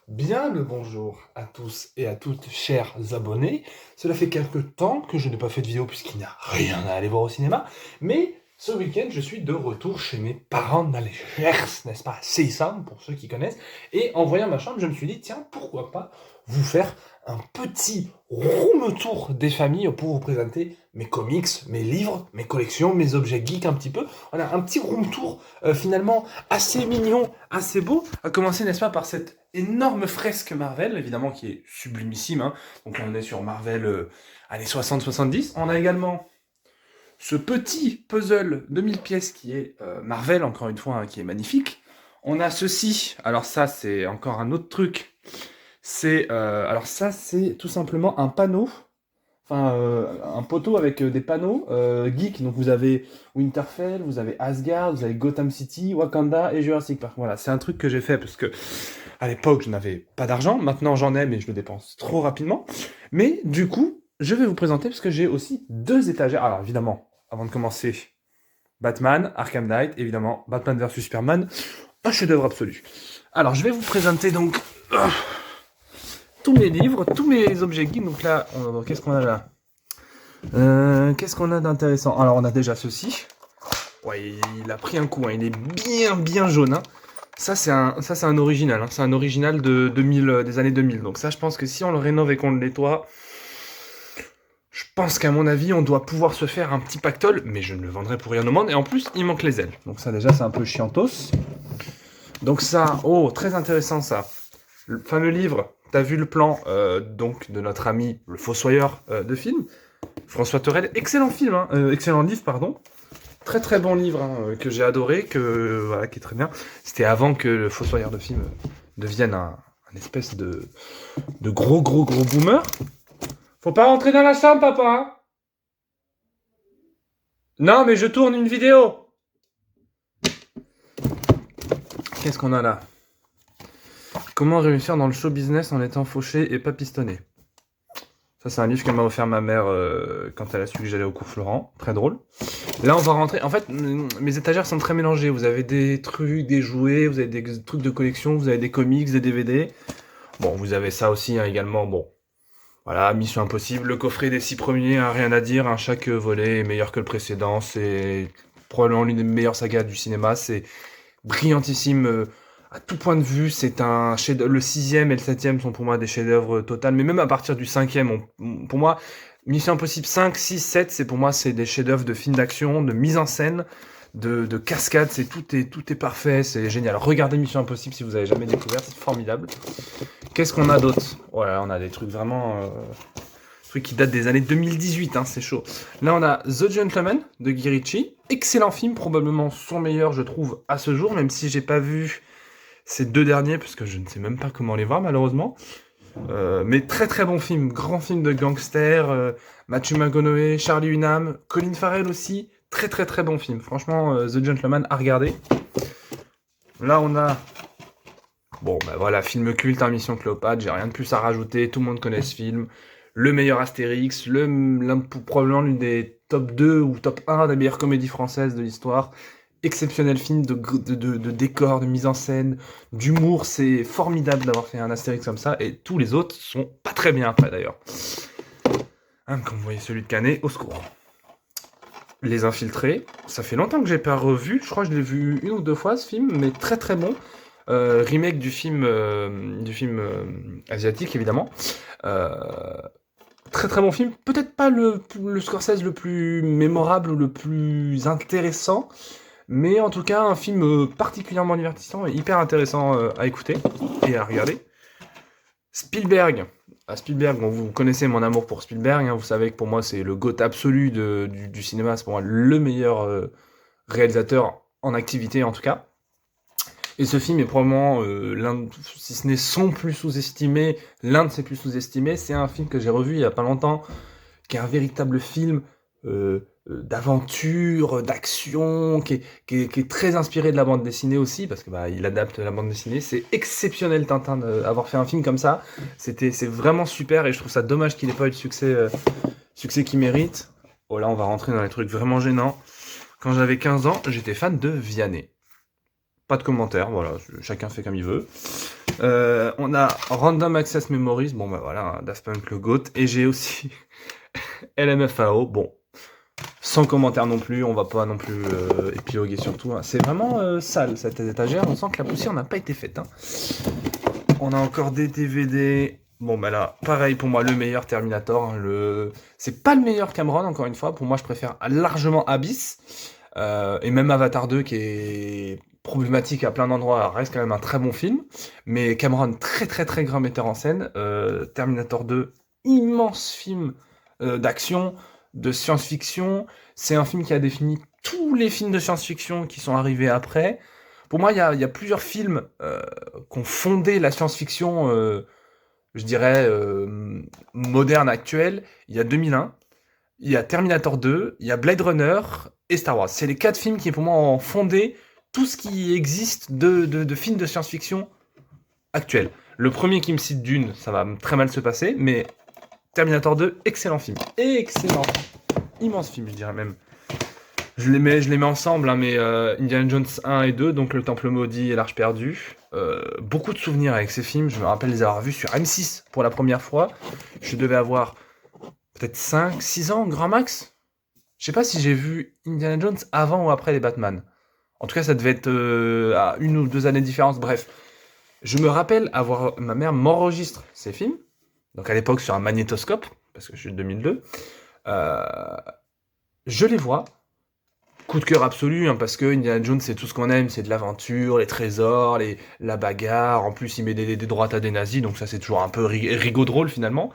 Bien le bonjour à tous et à toutes, chers abonnés. Cela fait quelque temps que je n'ai pas fait de vidéo puisqu'il n'y a rien à aller voir au cinéma. Mais ce week-end, je suis de retour chez mes parents dans les Gers, n'est-ce pas? C'est ça, pour ceux qui connaissent. Et en voyant ma chambre, je me suis dit, tiens, pourquoi pas vous faire un petit room tour des familles pour vous présenter mes comics, mes livres, mes collections, mes objets geeks un petit peu. Voilà, un petit room tour finalement assez mignon, assez beau. À commencer, n'est-ce pas, par cette énorme fresque Marvel, évidemment, qui est sublimissime. Hein. Donc là, on est sur Marvel années 60-70. On a également ce petit puzzle de 1000 pièces qui est Marvel, encore une fois, hein, qui est magnifique. On a ceci. Alors ça, c'est encore un autre truc. Alors ça, c'est tout simplement un panneau. Enfin, un poteau avec des panneaux geeks. Donc vous avez Winterfell, vous avez Asgard, vous avez Gotham City, Wakanda et Jurassic Park. Voilà, c'est un truc que j'ai fait parce que à l'époque je n'avais pas d'argent. Maintenant j'en ai, mais je le dépense trop rapidement. Mais du coup, je vais vous présenter parce que j'ai aussi deux étagères. Alors évidemment, avant de commencer, Batman, Arkham Knight, évidemment, Batman vs Superman, un chef-d'œuvre absolu. Alors je vais vous présenter donc tous mes livres, tous mes objets geeks. Donc là, qu'est-ce qu'on a là Qu'est-ce qu'on a d'intéressant? Alors on a déjà ceci. Ouais, il a pris un coup, hein. Il est bien jaune. Hein. Ça c'est un original. Hein. C'est un original de 2000, des années 2000. Donc ça, je pense que si on le rénove et qu'on le nettoie, je pense qu'à mon avis, on doit pouvoir se faire un petit pactole, mais je ne le vendrai pour rien au monde. Et en plus, il manque les ailes. Donc ça déjà, c'est un peu chiantos. Donc ça, oh, très intéressant ça. Le fameux livre, t'as vu le plan donc de notre ami le Fossoyeur de film, François Torel. Excellent film, hein, excellent livre, pardon. Très très bon livre hein, que j'ai adoré, voilà, qui est très bien. C'était avant que le Fossoyeur de film devienne un espèce de gros boomer. Faut pas rentrer dans la chambre, papa. Hein. Non, mais je tourne une vidéo. Qu'est-ce qu'on a là? Comment réussir dans le show business en étant fauché et pas pistonné? Ça, c'est un livre que m'a offert ma mère quand elle a su que j'allais au cours Florent. Très drôle. Là, on va rentrer. En fait, mes étagères sont très mélangées. Vous avez des trucs, des jouets, vous avez des trucs de collection, vous avez des comics, des DVD. Bon, vous avez ça aussi hein, également. Bon, voilà, Mission Impossible. Le coffret des 6 premiers, hein, rien à dire. Hein, chaque volet est meilleur que le précédent. C'est probablement l'une des meilleures sagas du cinéma. C'est brillantissime à tout point de vue. C'est un chef le sixième et le septième sont pour moi des chefs-d'œuvre total. Mais même à partir du cinquième, pour moi, Mission Impossible 5, 6, 7, c'est pour moi c'est des chefs-d'œuvre de films d'action, de mise en scène, de cascade. C'est tout est parfait, c'est génial. Regardez Mission Impossible si vous avez jamais découvert, c'est formidable. Qu'est-ce qu'on a d'autre? Voilà, on a des trucs vraiment truc qui date des années 2018, hein, c'est chaud. Là, on a The Gentleman de Guy Ritchie. Excellent film, probablement son meilleur, je trouve, à ce jour, même si j'ai pas vu ces deux derniers, parce que je ne sais même pas comment les voir, malheureusement. Mais très très bon film, grand film de gangster, Matthew McConaughey, Charlie Hunnam, Colin Farrell aussi, très bon film. Franchement, The Gentleman à regarder. Là, on a bon, bah voilà, film culte, hein, Mission Cléopâtre, j'ai rien de plus à rajouter, tout le monde connaît ce film. Le meilleur Astérix, probablement l'une des top 2 ou top 1 des meilleures comédies françaises de l'histoire. Exceptionnel film de décor, de mise en scène, d'humour, c'est formidable d'avoir fait un Astérix comme ça, et tous les autres sont pas très bien après d'ailleurs. Hein, comme vous voyez celui de Canet, au secours. Les Infiltrés, ça fait longtemps que j'ai pas revu, je crois que je l'ai vu une ou deux fois ce film, mais très bon. Remake du film asiatique évidemment. Euh, très bon film. Peut-être pas le Scorsese le plus mémorable ou le plus intéressant, mais en tout cas un film particulièrement divertissant et hyper intéressant à écouter et à regarder. Spielberg. À Spielberg, bon, vous connaissez mon amour pour Spielberg, hein, vous savez que pour moi c'est le GOAT absolu du cinéma, c'est pour moi le meilleur réalisateur en activité en tout cas. Et ce film est probablement si ce n'est son plus sous-estimé, l'un de ses plus sous-estimés. C'est un film que j'ai revu il y a pas longtemps, qui est un véritable film d'aventure, d'action, qui est très inspiré de la bande dessinée aussi, parce que bah, il adapte la bande dessinée. C'est exceptionnel Tintin d'avoir fait un film comme ça. C'est vraiment super et je trouve ça dommage qu'il n'ait pas eu le succès qu'il mérite. Oh là, on va rentrer dans les trucs vraiment gênants. Quand j'avais 15 ans, j'étais fan de Vianney. pas de commentaires, voilà, chacun fait comme il veut. On a Random Access Memories, bon bah voilà, Daft Punk le GOAT, et j'ai aussi LMFAO, bon, sans commentaire non plus, on va pas non plus épiloguer sur tout, hein. C'est vraiment sale cette étagère, on sent que la poussière n'a pas été faite, hein. On a encore des DVD. Bon, bah là, pareil pour moi, le meilleur Terminator, hein, c'est pas le meilleur Cameron, encore une fois. Pour moi, je préfère largement Abyss. Et même Avatar 2, qui est problématique à plein d'endroits, reste quand même un très bon film. Mais Cameron, très très très grand metteur en scène. Terminator 2, immense film d'action, de science-fiction. C'est un film qui a défini tous les films de science-fiction qui sont arrivés après. Pour moi, il y a plusieurs films qui ont fondé la science-fiction, je dirais, moderne, actuelle. Il y a 2001, il y a Terminator 2, il y a Blade Runner et Star Wars. C'est les 4 films qui, pour moi, ont fondé tout ce qui existe de films de science-fiction actuels. Le premier qui me cite Dune, ça va très mal se passer, mais Terminator 2, excellent film. Excellent. Immense film, je dirais même. Je les mets ensemble, hein, mais Indiana Jones 1 et 2, donc Le Temple Maudit et l'Arche Perdue. Beaucoup de souvenirs avec ces films, je me rappelle les avoir vus sur M6 pour la première fois. Je devais avoir peut-être 5, 6 ans, grand max. Je sais pas si j'ai vu Indiana Jones avant ou après les Batman. En tout cas, ça devait être à 1 ou 2 années de différence, bref. Je me rappelle avoir... Ma mère m'enregistre ces films, donc à l'époque sur un magnétoscope, parce que je suis de 2002. Je les vois. Coup de cœur absolu, hein, parce que Indiana Jones, c'est tout ce qu'on aime, c'est de l'aventure, les trésors, la bagarre. En plus, il met des droites à des nazis, donc ça, c'est toujours un peu rigolo drôle finalement.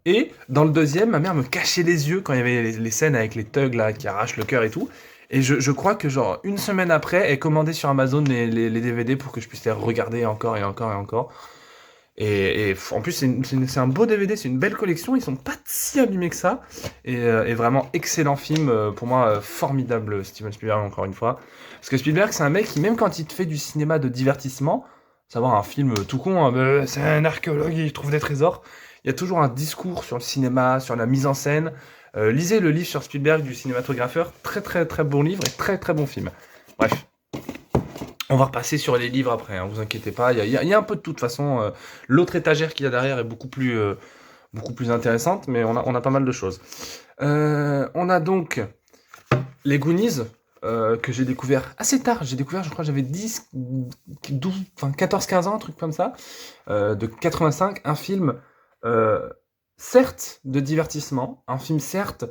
Et dans le deuxième, ma mère me cachait les yeux quand il y avait les scènes avec les thugs là qui arrachent le cœur et tout. Et je crois que genre 1 semaine après, elle commandait sur Amazon les DVD pour que je puisse les regarder encore et encore et encore. Et en plus, c'est un beau DVD, c'est une belle collection, ils sont pas si abîmés que ça. Et vraiment, excellent film, pour moi, formidable Steven Spielberg, encore une fois. Parce que Spielberg, c'est un mec qui, même quand il te fait du cinéma de divertissement, savoir un film tout con, hein, c'est un archéologue, il trouve des trésors, il y a toujours un discours sur le cinéma, sur la mise en scène. Lisez le livre sur Spielberg du cinématographeur, très très très bon livre et très très bon film. Bref. On va repasser sur les livres après, hein, vous inquiétez pas, il y a un peu de toute façon. L'autre étagère qu'il y a derrière est beaucoup plus intéressante, mais on a pas mal de choses. On a donc les Goonies, que j'ai découvert assez tard. J'ai découvert, je crois, j'avais 10, 12, enfin 14, 15 ans, un truc comme ça, de 85, un film, certes, de divertissement, un film, certes,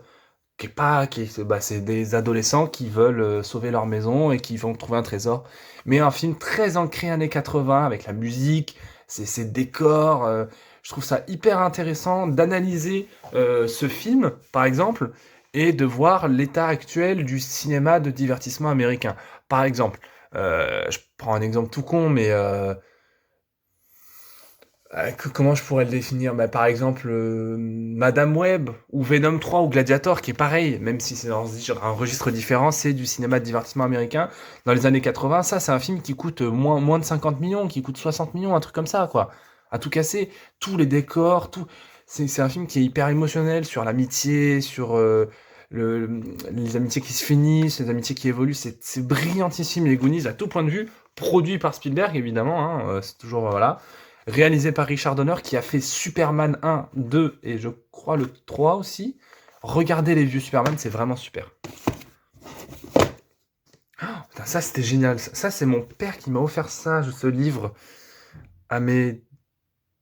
c'est des adolescents qui veulent sauver leur maison et qui vont trouver un trésor. Mais un film très ancré années 80 avec la musique, ces décors. Je trouve ça hyper intéressant d'analyser ce film, par exemple, et de voir l'état actuel du cinéma de divertissement américain. Par exemple, je prends un exemple tout con, mais comment je pourrais le définir? Bah, par exemple, Madame Web, ou Venom 3, ou Gladiator, qui est pareil, même si c'est dans un registre différent, c'est du cinéma de divertissement américain. Dans les années 80, ça, c'est un film qui coûte moins de 50 millions, qui coûte 60 millions, un truc comme ça, quoi. À tout casser, tous les décors, tout. C'est un film qui est hyper émotionnel sur l'amitié, sur les amitiés qui se finissent, les amitiés qui évoluent. C'est brillantissime, les Goonies, à tout point de vue. Produit par Spielberg, évidemment, hein, c'est toujours, voilà. Réalisé par Richard Donner, qui a fait Superman 1, 2 et je crois le 3 aussi. Regardez les vieux Superman, c'est vraiment super. Oh, putain, ça c'était génial. Ça, c'est mon père qui m'a offert ça, ce livre, à mes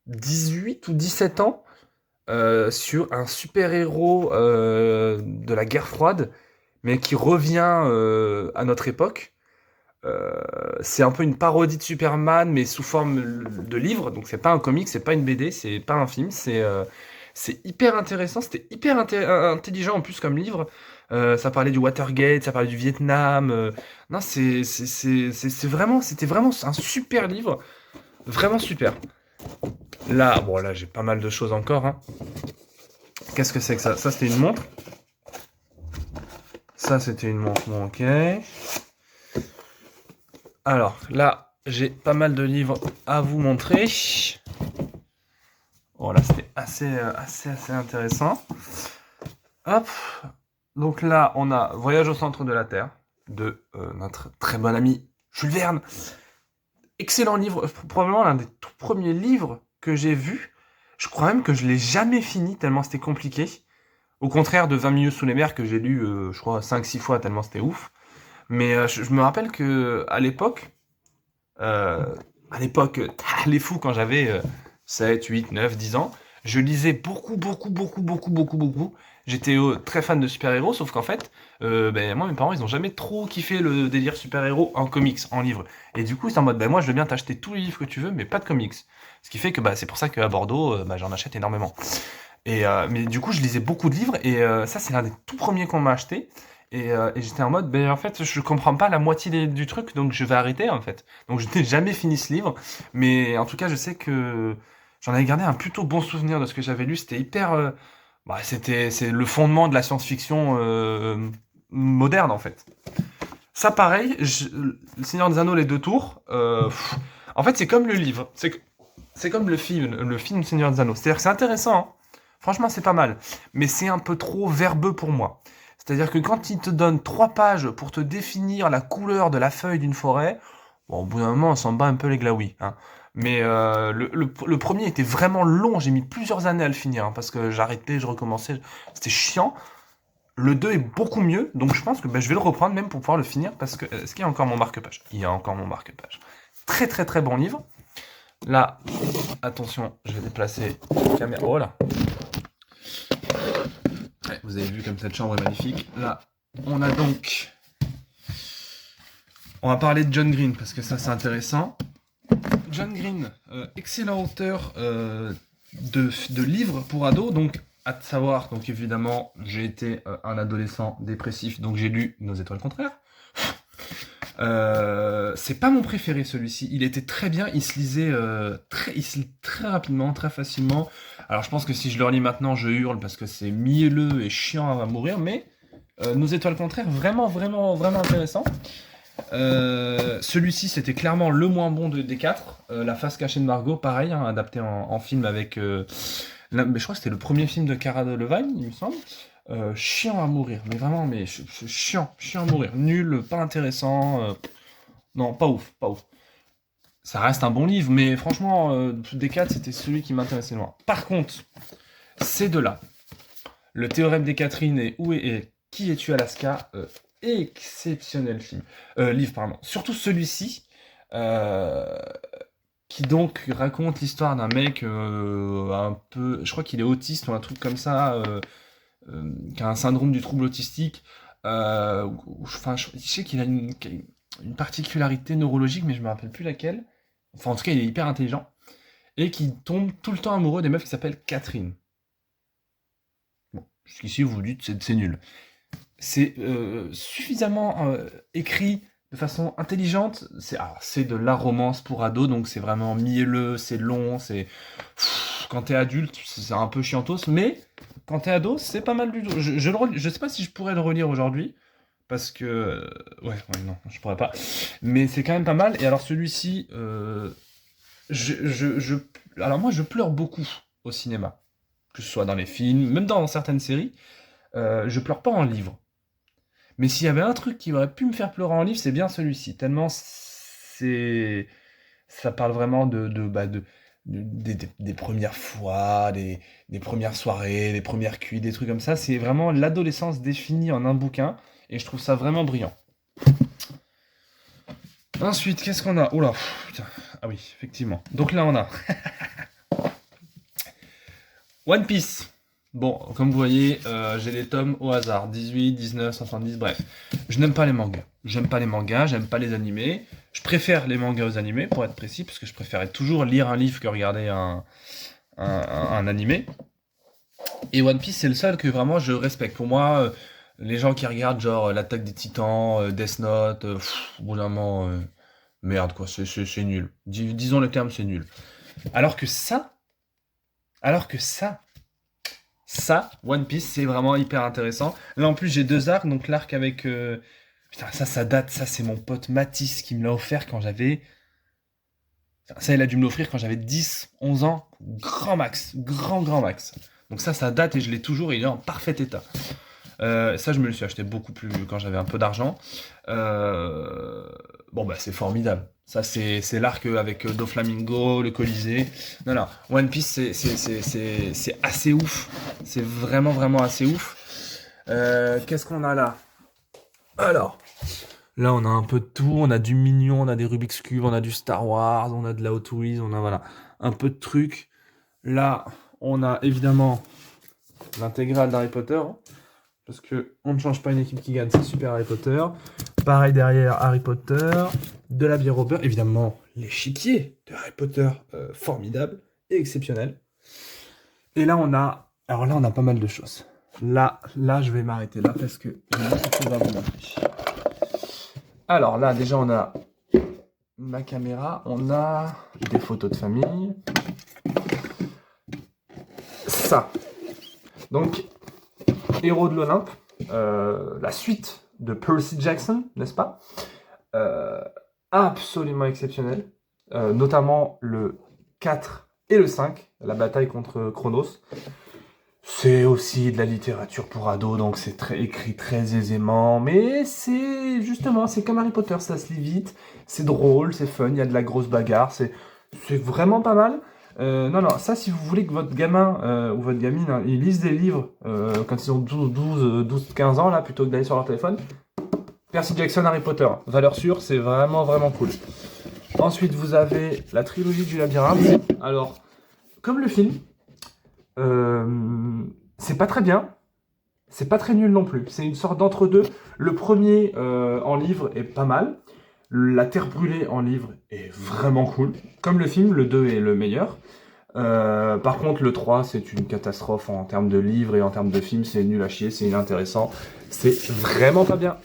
18 ou 17 ans, sur un super-héros de la guerre froide, mais qui revient à notre époque. C'est un peu une parodie de Superman, mais sous forme de livre. Donc c'est pas un comic, c'est pas une BD, c'est pas un film. C'est hyper intéressant. C'était hyper intelligent en plus comme livre. Ça parlait du Watergate, ça parlait du Vietnam. Non, c'était vraiment un super livre, vraiment super. Là, bon là j'ai pas mal de choses encore, hein. Qu'est-ce que c'est que ça? Ça c'était une montre. Ça c'était une montre, bon, ok. Alors, là, j'ai pas mal de livres à vous montrer. Voilà, c'était assez intéressant. Hop. Donc là, on a Voyage au centre de la Terre, de notre très bon ami Jules Verne. excellent livre, probablement l'un des tout premiers livres que j'ai vus. Je crois même que je l'ai jamais fini tellement c'était compliqué. Au contraire de 20 milieux sous les mers que j'ai lu, je crois 5-6 fois tellement c'était ouf. Mais je me rappelle que euh, à l'époque, les fous quand j'avais 7, 8, 9, 10 ans, je lisais beaucoup, beaucoup, beaucoup, beaucoup, beaucoup, beaucoup. J'étais très fan de super-héros, sauf qu'en fait, moi, mes parents, ils ont jamais trop kiffé le délire super-héros en comics, en livre. Et du coup, c'est en mode, moi, je veux bien t'acheter tous les livres que tu veux, mais pas de comics. Ce qui fait que c'est pour ça qu'à Bordeaux, j'en achète énormément. Mais du coup, je lisais beaucoup de livres, et ça, c'est l'un des tout premiers qu'on m'a acheté. Et j'étais en mode, en fait, je comprends pas la moitié du truc, donc je vais arrêter, en fait. Donc je n'ai jamais fini ce livre, mais en tout cas, je sais que j'en avais gardé un plutôt bon souvenir de ce que j'avais lu. C'était hyper, c'est le fondement de la science-fiction moderne, en fait. Ça, pareil, Le Seigneur des Anneaux, les deux tours. En fait, c'est comme le livre, c'est comme le film Seigneur des Anneaux. C'est-à-dire que c'est intéressant, hein. Franchement, c'est pas mal, mais c'est un peu trop verbeux pour moi. C'est-à-dire que quand il te donne 3 pages pour te définir la couleur de la feuille d'une forêt, bon, au bout d'un moment, on s'en bat un peu les glaouis, hein. Mais le premier était vraiment long, j'ai mis plusieurs années à le finir, hein, parce que j'arrêtais, je recommençais, c'était chiant. Le 2 est beaucoup mieux, donc je pense que je vais le reprendre même pour pouvoir le finir, parce que est-ce qu'il y a encore mon marque-page? Il y a encore mon marque-page. Très très très bon livre. Là, attention, je vais déplacer la caméra. Oh là! Ouais, vous avez vu comme cette chambre est magnifique. Là, on a donc... On va parler de John Green, parce que ça, c'est intéressant. John Green, excellent auteur de livres pour ados. Donc, à savoir, donc évidemment, j'ai été un adolescent dépressif, donc j'ai lu Nos étoiles contraires. C'est pas mon préféré celui-ci. Il était très bien, il se lisait très rapidement, très facilement. Alors je pense que si je le relis maintenant, je hurle parce que c'est mielleux et chiant à mourir, mais Nos étoiles contraires, vraiment, vraiment, vraiment intéressant. Celui-ci, c'était clairement le moins bon des 4. La face cachée de Margot, pareil, hein, adapté en film avec... mais je crois que c'était le premier film de Cara Delevingne, il me semble. Chiant à mourir, mais vraiment, chiant à mourir. Nul, pas intéressant. Non, pas ouf, pas ouf. Ça reste un bon livre, mais franchement, des 4, c'était celui qui m'intéressait le moins. Par contre, ces deux-là, Le théorème des Catherine et Qui es-tu Alaska, exceptionnel livre, pardon. Surtout celui-ci, qui donc raconte l'histoire d'un mec un peu, je crois qu'il est autiste ou un truc comme ça, qui a un syndrome du trouble autistique. Je sais qu'il a une particularité neurologique, mais je me rappelle plus laquelle. Enfin, en tout cas, il est hyper intelligent. Et qui tombe tout le temps amoureux des meufs qui s'appellent Catherine. Bon, jusqu'ici, vous vous dites, c'est nul. C'est suffisamment écrit de façon intelligente. C'est de la romance pour ados, donc c'est vraiment mielleux, c'est long, quand t'es adulte, c'est un peu chiantos, mais quand t'es ado, c'est pas mal du tout. Je sais pas si je pourrais le relire aujourd'hui, parce que... ouais, non, je pourrais pas. Mais c'est quand même pas mal, et alors celui-ci... alors moi, je pleure beaucoup au cinéma, que ce soit dans les films, même dans certaines séries. Je pleure pas en livre. Mais s'il y avait un truc qui aurait pu me faire pleurer en livre, c'est bien celui-ci. Tellement ça parle vraiment des premières fois, des premières soirées, des premières cuits, des trucs comme ça. C'est vraiment l'adolescence définie en un bouquin. Et je trouve ça vraiment brillant. Ensuite, qu'est-ce qu'on a? Oula, putain. Ah oui, effectivement. Donc là, on a One Piece. Bon, comme vous voyez, j'ai les tomes au hasard. 18, 19, 70, bref. Je n'aime pas les mangas. J'aime pas les mangas, j'aime pas les animés. Je préfère les mangas aux animés, pour être précis, parce que je préférais toujours lire un livre que regarder un animé. Et One Piece, c'est le seul que vraiment je respecte. Pour moi, les gens qui regardent genre l'Attaque des Titans, Death Note, au bout d'un moment, merde quoi, c'est nul. Disons le terme, c'est nul. Alors que ça, One Piece, c'est vraiment hyper intéressant. Là, en plus, j'ai 2 arcs. Donc, l'arc avec... Putain, ça date. Ça, c'est mon pote Mathis qui me l'a offert quand j'avais... Ça, il a dû me l'offrir quand j'avais 10, 11 ans. Grand max. Grand max. Donc ça date et je l'ai toujours et il est en parfait état. Ça, je me le suis acheté beaucoup plus quand j'avais un peu d'argent. Bon, bah, c'est formidable. Ça, c'est l'arc avec Doflamingo, le Colisée. Non, non, One Piece, c'est assez ouf. C'est vraiment, vraiment assez ouf. Qu'est-ce qu'on a là? Alors, là, on a un peu de tout. On a du Mignon, on a des Rubik's Cube, on a du Star Wars, on a de la Hot Wheels, on a voilà, un peu de trucs. Là, on a évidemment l'intégrale d'Harry Potter, hein, parce que on ne change pas une équipe qui gagne, c'est super Harry Potter. Pareil derrière Harry Potter, de la bière au beurre, évidemment l'échiquier de Harry Potter, formidable et exceptionnel. Et là, alors là, on a pas mal de choses. Là, je vais m'arrêter là parce que j'ai beaucoup de choses à vous montrer. Alors là, déjà, on a ma caméra, on a des photos de famille. Ça. Donc, Héros de l'Olympe, la suite de Percy Jackson, n'est-ce pas? Euh, Absolument exceptionnel. Notamment le 4 et le 5, la bataille contre Chronos. C'est aussi de la littérature pour ados, donc c'est écrit très aisément, mais c'est comme Harry Potter, ça se lit vite, c'est drôle, c'est fun, il y a de la grosse bagarre, c'est vraiment pas mal. Non, non, ça, si vous voulez que votre gamin ou votre gamine, hein, ils lisent des livres quand ils ont 12, 15 ans, là, plutôt que d'aller sur leur téléphone, Percy Jackson, Harry Potter, valeur sûre, c'est vraiment, vraiment cool. Ensuite, vous avez la trilogie du labyrinthe. Alors, comme le film, c'est pas très bien, c'est pas très nul non plus. C'est une sorte d'entre-deux. Le premier en livre est pas mal. La Terre brûlée en livre est vraiment cool. Comme le film, le 2 est le meilleur. Par contre, le 3, c'est une catastrophe en termes de livre et en termes de film. C'est nul à chier, c'est inintéressant. C'est vraiment pas bien.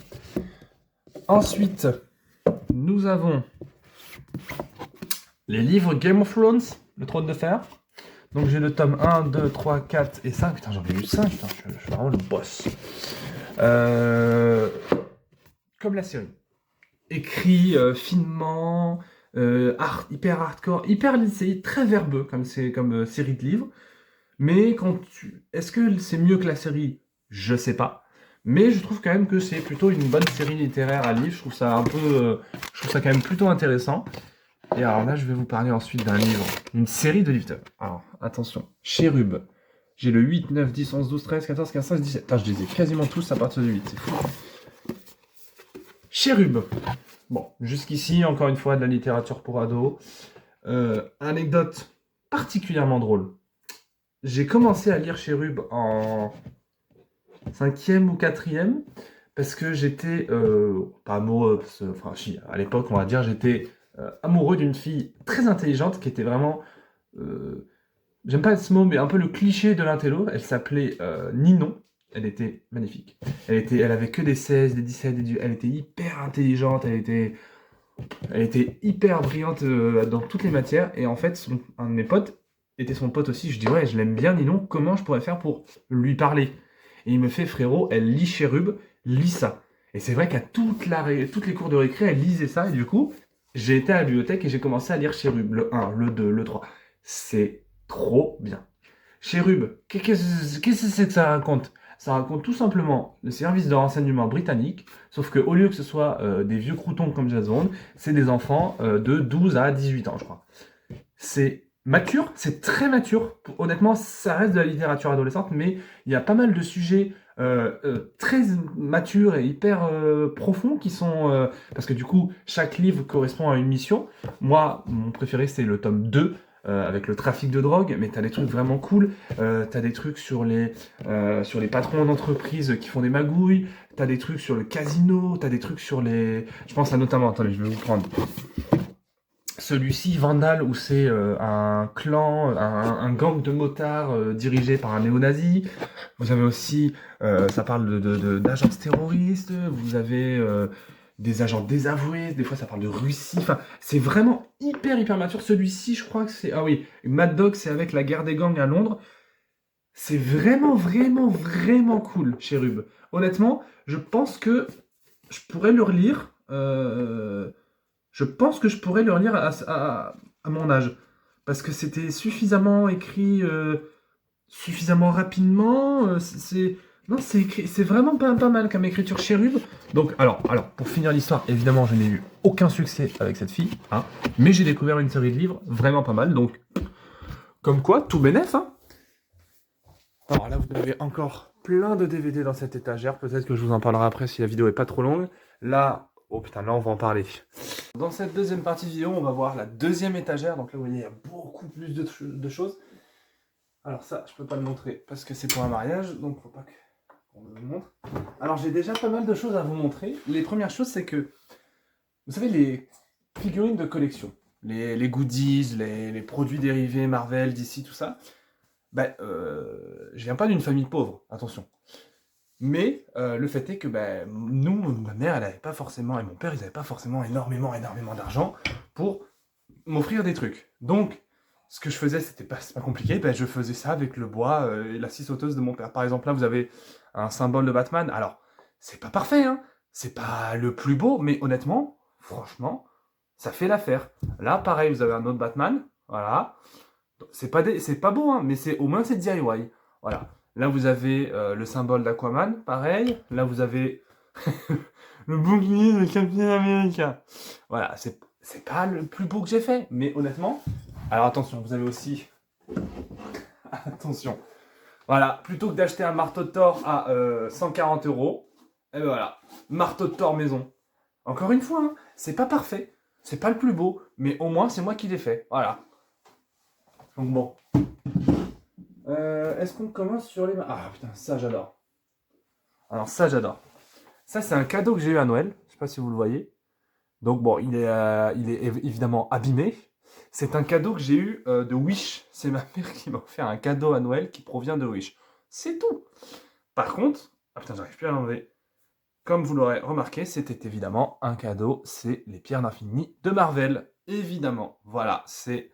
Ensuite, nous avons les livres Game of Thrones, le trône de fer. Donc j'ai le tome 1, 2, 3, 4 et 5. Putain, j'en ai lu 5, putain, je suis vraiment le boss. Comme la série. Écrit finement, hyper hardcore, c'est très verbeux comme série de livres. Mais est-ce que c'est mieux que la série? Je sais pas. Mais je trouve quand même que c'est plutôt une bonne série littéraire à lire. Je trouve ça je trouve ça quand même plutôt intéressant. Et alors là, je vais vous parler ensuite d'un livre, une série de livres. Alors, attention, Chérub. J'ai le 8, 9, 10, 11, 12, 13, 14, 15, 16, 17. Putain, je les ai quasiment tous à partir de 8, c'est fou. Chérub. Bon, jusqu'ici, encore une fois, de la littérature pour ados. Anecdote particulièrement drôle. J'ai commencé à lire Chérub en 5e ou 4e parce que j'étais pas amoureux, enfin si, à l'époque on va dire j'étais amoureux d'une fille très intelligente qui était vraiment, j'aime pas ce mot, mais un peu le cliché de l'intello. Elle s'appelait Ninon, elle était magnifique. Elle avait que des 16, des 17, elle était hyper intelligente, elle était hyper brillante dans toutes les matières. Et en fait, un de mes potes était son pote aussi. Je dis ouais, je l'aime bien, Ninon, comment je pourrais faire pour lui parler? Et il me fait frérot, elle lit Chérub, lis ça. Et c'est vrai qu'à toutes les cours de récré, elle lisait ça. Et du coup, j'ai été à la bibliothèque et j'ai commencé à lire Chérub, le 1, le 2, le 3. C'est trop bien. Chérub, qu'est-ce que c'est que ça raconte? Ça raconte tout simplement le service de renseignement britannique, sauf qu'au lieu que ce soit des vieux croutons comme James Bond, c'est des enfants de 12 à 18 ans, je crois. C'est mature, c'est très mature. Honnêtement, ça reste de la littérature adolescente, mais il y a pas mal de sujets très matures et hyper profonds qui sont... parce que du coup, chaque livre correspond à une mission. Moi, mon préféré, c'est le tome 2, avec le trafic de drogue, mais t'as des trucs vraiment cool. T'as des trucs sur les patrons d'entreprise qui font des magouilles. T'as des trucs sur le casino. T'as des trucs sur les... Je pense à notamment... Attendez, je vais vous prendre... Celui-ci, Vandal, où c'est un clan, un gang de motards dirigé par un néo-nazi. Vous avez aussi, ça parle d'agences terroristes. Vous avez des agents désavoués. Des fois, ça parle de Russie. Enfin, c'est vraiment hyper, hyper mature. Celui-ci, je crois que c'est... Ah oui, Mad Dog, c'est avec la guerre des gangs à Londres. C'est vraiment, vraiment, vraiment cool, Chérub. Honnêtement, je pense que je pourrais le relire. Je pense que je pourrais le relire à mon âge. Parce que c'était suffisamment écrit, suffisamment rapidement. Non, c'est vraiment pas mal comme écriture Cherub. Donc, alors, pour finir l'histoire, évidemment, je n'ai eu aucun succès avec cette fille, hein, mais j'ai découvert une série de livres vraiment pas mal, donc, comme quoi, tout bénef, hein. Alors là, vous avez encore plein de DVD dans cette étagère, peut-être que je vous en parlerai après si la vidéo est pas trop longue. Là, oh putain, là, on va en parler. Dans cette deuxième partie de vidéo, on va voir la deuxième étagère, donc là, vous voyez, il y a beaucoup plus de choses. Alors ça, je peux pas le montrer parce que c'est pour un mariage, donc faut pas qu'on me le montre. Alors j'ai déjà pas mal de choses à vous montrer. Les premières choses, c'est que, vous savez, les figurines de collection, les goodies, les produits dérivés, Marvel, DC, tout ça, ben, je viens pas d'une famille pauvre, attention. Mais le fait est que ben, nous, ma mère, elle avait pas forcément, et mon père, ils avaient pas forcément énormément d'argent pour m'offrir des trucs. Donc, ce que je faisais, c'est pas compliqué, ben, je faisais ça avec le bois et la scie sauteuse de mon père. Par exemple, là, vous avez un symbole de Batman. Alors, c'est pas parfait, hein, c'est pas le plus beau, mais honnêtement, franchement, ça fait l'affaire. Là, pareil, vous avez un autre Batman, voilà. C'est pas beau, hein, mais au moins c'est DIY. Voilà. Là, vous avez le symbole d'Aquaman, pareil. Là, vous avez le bouclier de Captain America. Voilà, c'est pas le plus beau que j'ai fait, mais honnêtement. Alors attention, vous avez aussi. Attention. Voilà, plutôt que d'acheter un marteau de Thor à 140 euros, et ben voilà, marteau de Thor maison. Encore une fois, hein, c'est pas parfait, c'est pas le plus beau, mais au moins c'est moi qui l'ai fait. Voilà. Donc bon. Est-ce qu'on commence sur les... Ah putain, ça j'adore. Alors ça j'adore. Ça c'est un cadeau que j'ai eu à Noël, je sais pas si vous le voyez. Donc bon, il est évidemment abîmé. C'est un cadeau que j'ai eu de Wish. C'est ma mère qui m'a offert un cadeau à Noël qui provient de Wish. C'est tout. Par contre, ah putain, j'arrive plus à l'enlever. Comme vous l'aurez remarqué, c'était évidemment un cadeau. C'est les Pierres d'Infini de Marvel. Évidemment. Voilà, c'est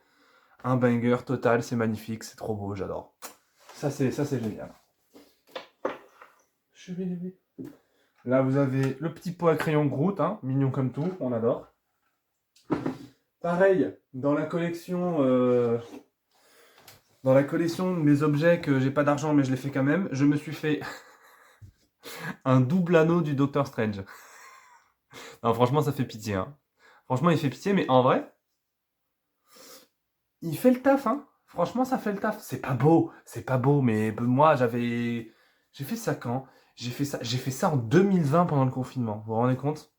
un banger total. C'est magnifique, c'est trop beau, j'adore. Ça c'est génial. Je vais lever. Là, vous avez le petit pot à crayon Groot, hein, mignon comme tout, on adore. Pareil, dans la collection de mes objets que j'ai pas d'argent mais je les fais quand même, je me suis fait un double anneau du Doctor Strange. Non, franchement, ça fait pitié. Hein. Franchement, il fait pitié, mais en vrai, il fait le taf. Hein. Franchement, ça fait le taf. C'est pas beau, mais moi, j'ai fait ça quand? J'ai fait ça en 2020 pendant le confinement. Vous vous rendez compte?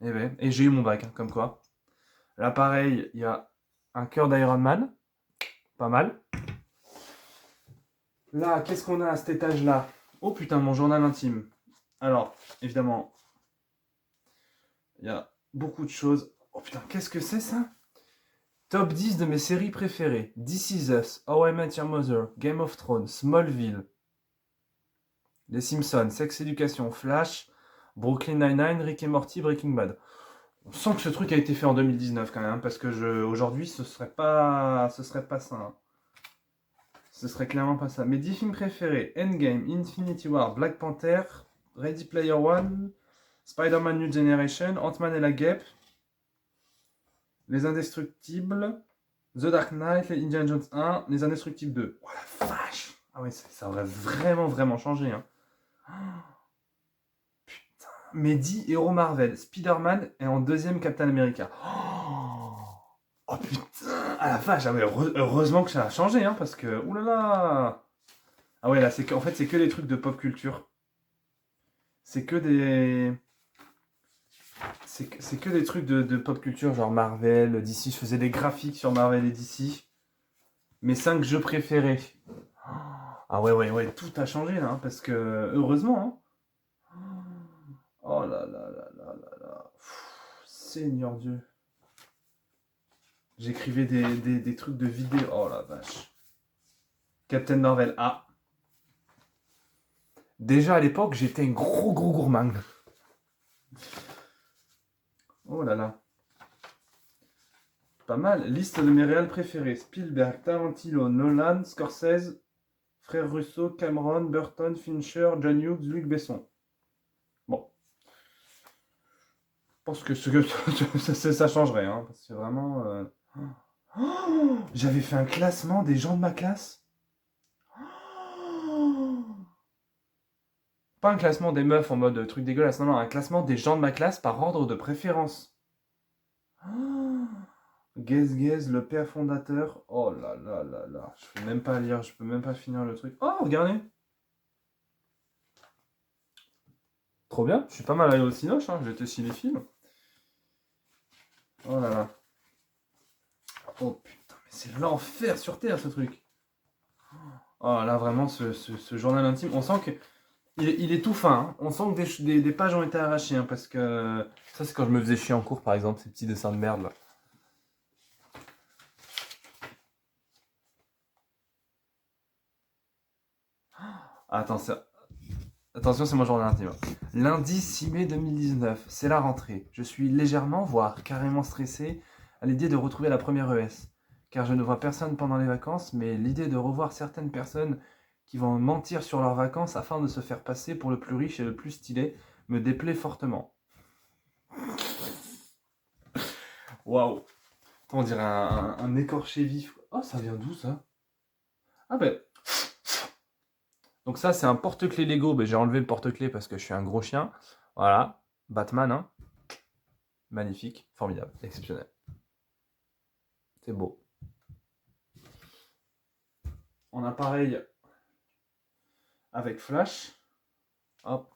Eh ben, et j'ai eu mon bac, hein, comme quoi. Là, pareil, il y a un cœur d'Iron Man. Pas mal. Là, qu'est-ce qu'on a à cet étage-là? Oh putain, mon journal intime. Alors, évidemment, il y a beaucoup de choses. Oh putain, qu'est-ce que c'est ça? Top 10 de mes séries préférées. This Is Us, How I Met Your Mother, Game of Thrones, Smallville, Les Simpsons, Sex Education, Flash, Brooklyn Nine-Nine, Rick et Morty, Breaking Bad. On sent que ce truc a été fait en 2019 quand même, parce que aujourd'hui, ce serait pas ça. Hein. Ce serait clairement pas ça. Mes 10 films préférés: Endgame, Infinity War, Black Panther, Ready Player One, Spider-Man New Generation, Ant-Man et la Guêpe, Les Indestructibles, The Dark Knight, les Indiana Jones 1, Les Indestructibles 2. Oh la vache! Ah ouais, ça aurait vraiment changé. Hein. Putain. Mes 10 héros Marvel, Spider-Man est en deuxième Captain America. Oh putain! Ah la vache! Ah ouais, heureusement que ça a changé, hein, parce que... Oulala! Ah ouais, là, en fait, c'est que des trucs de pop culture. C'est que des... C'est que des trucs de pop culture, genre Marvel, DC. Je faisais des graphiques sur Marvel et DC. Mes 5 jeux préférés. Ah ouais, tout a changé là, hein, parce que heureusement. Hein. Oh là là là là là là. Seigneur Dieu. J'écrivais des trucs de vidéo. Oh la vache. Captain Marvel. Ah. Déjà à l'époque, j'étais un gros gourmand. Oh là là. Pas mal. Liste de mes réals préférés. Spielberg, Tarantino, Nolan, Scorsese, Frère Russo, Cameron, Burton, Fincher, John Hughes, Luc Besson. Bon. Je pense que ça changerait, hein, parce que vraiment... Oh, j'avais fait un classement des gens de ma classe. Oh, Pas un classement des meufs en mode truc dégueulasse, non, un classement des gens de ma classe par ordre de préférence. Oh, Guess, le père fondateur. Oh là là là là. Je peux même pas lire, je peux même pas finir le truc. Oh, regardez. Trop bien, je suis pas mal allé au cinoche, hein. J'ai été cinéphile. Oh là là. Oh putain, mais c'est l'enfer sur Terre ce truc. Oh là vraiment, ce journal intime, on sent que il est tout fin, hein. On sent que des pages ont été arrachées, hein, parce que ça c'est quand je me faisais chier en cours par exemple, ces petits dessins de merde là. Ah, attention, c'est mon journal intime. Lundi 6 mai 2019, c'est la rentrée. Je suis légèrement, voire carrément stressé à l'idée de retrouver la première ES. Car je ne vois personne pendant les vacances, mais l'idée de revoir certaines personnes qui vont mentir sur leurs vacances afin de se faire passer pour le plus riche et le plus stylé me déplaît fortement. Waouh! On dirait un écorché vif. Oh, ça vient d'où ça? Ah ben. Donc ça, c'est un porte-clés Lego. Ben, j'ai enlevé le porte-clés parce que je suis un gros chien. Voilà. Batman, hein. Magnifique, formidable, exceptionnel. C'est beau. On a pareil avec Flash. Hop.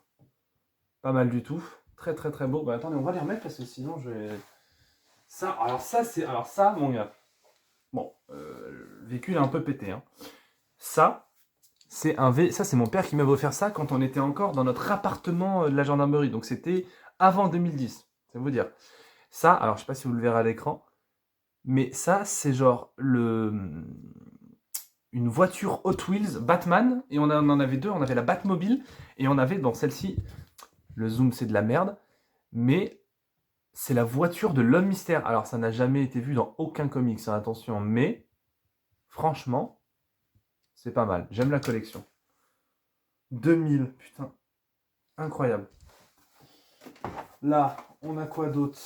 Pas mal du tout. Très très très beau. Bah attendez, on va les remettre parce que sinon je vais... Ça, alors ça, c'est... Alors ça, mon gars. Bon, le véhicule est un peu pété, hein. Ça, ça, c'est mon père qui m'avait offert ça quand on était encore dans notre appartement de la gendarmerie. Donc c'était avant 2010, ça veut vous dire. Ça, alors je sais pas si vous le verrez à l'écran, mais ça, c'est genre une voiture Hot Wheels Batman, et on en avait deux, on avait la Batmobile, et on avait dans celle-ci, le zoom c'est de la merde, mais c'est la voiture de l'homme mystère. Alors ça n'a jamais été vu dans aucun comics, hein, attention, mais franchement, c'est pas mal, j'aime la collection. 2000, putain, incroyable. Là, on a quoi d'autre?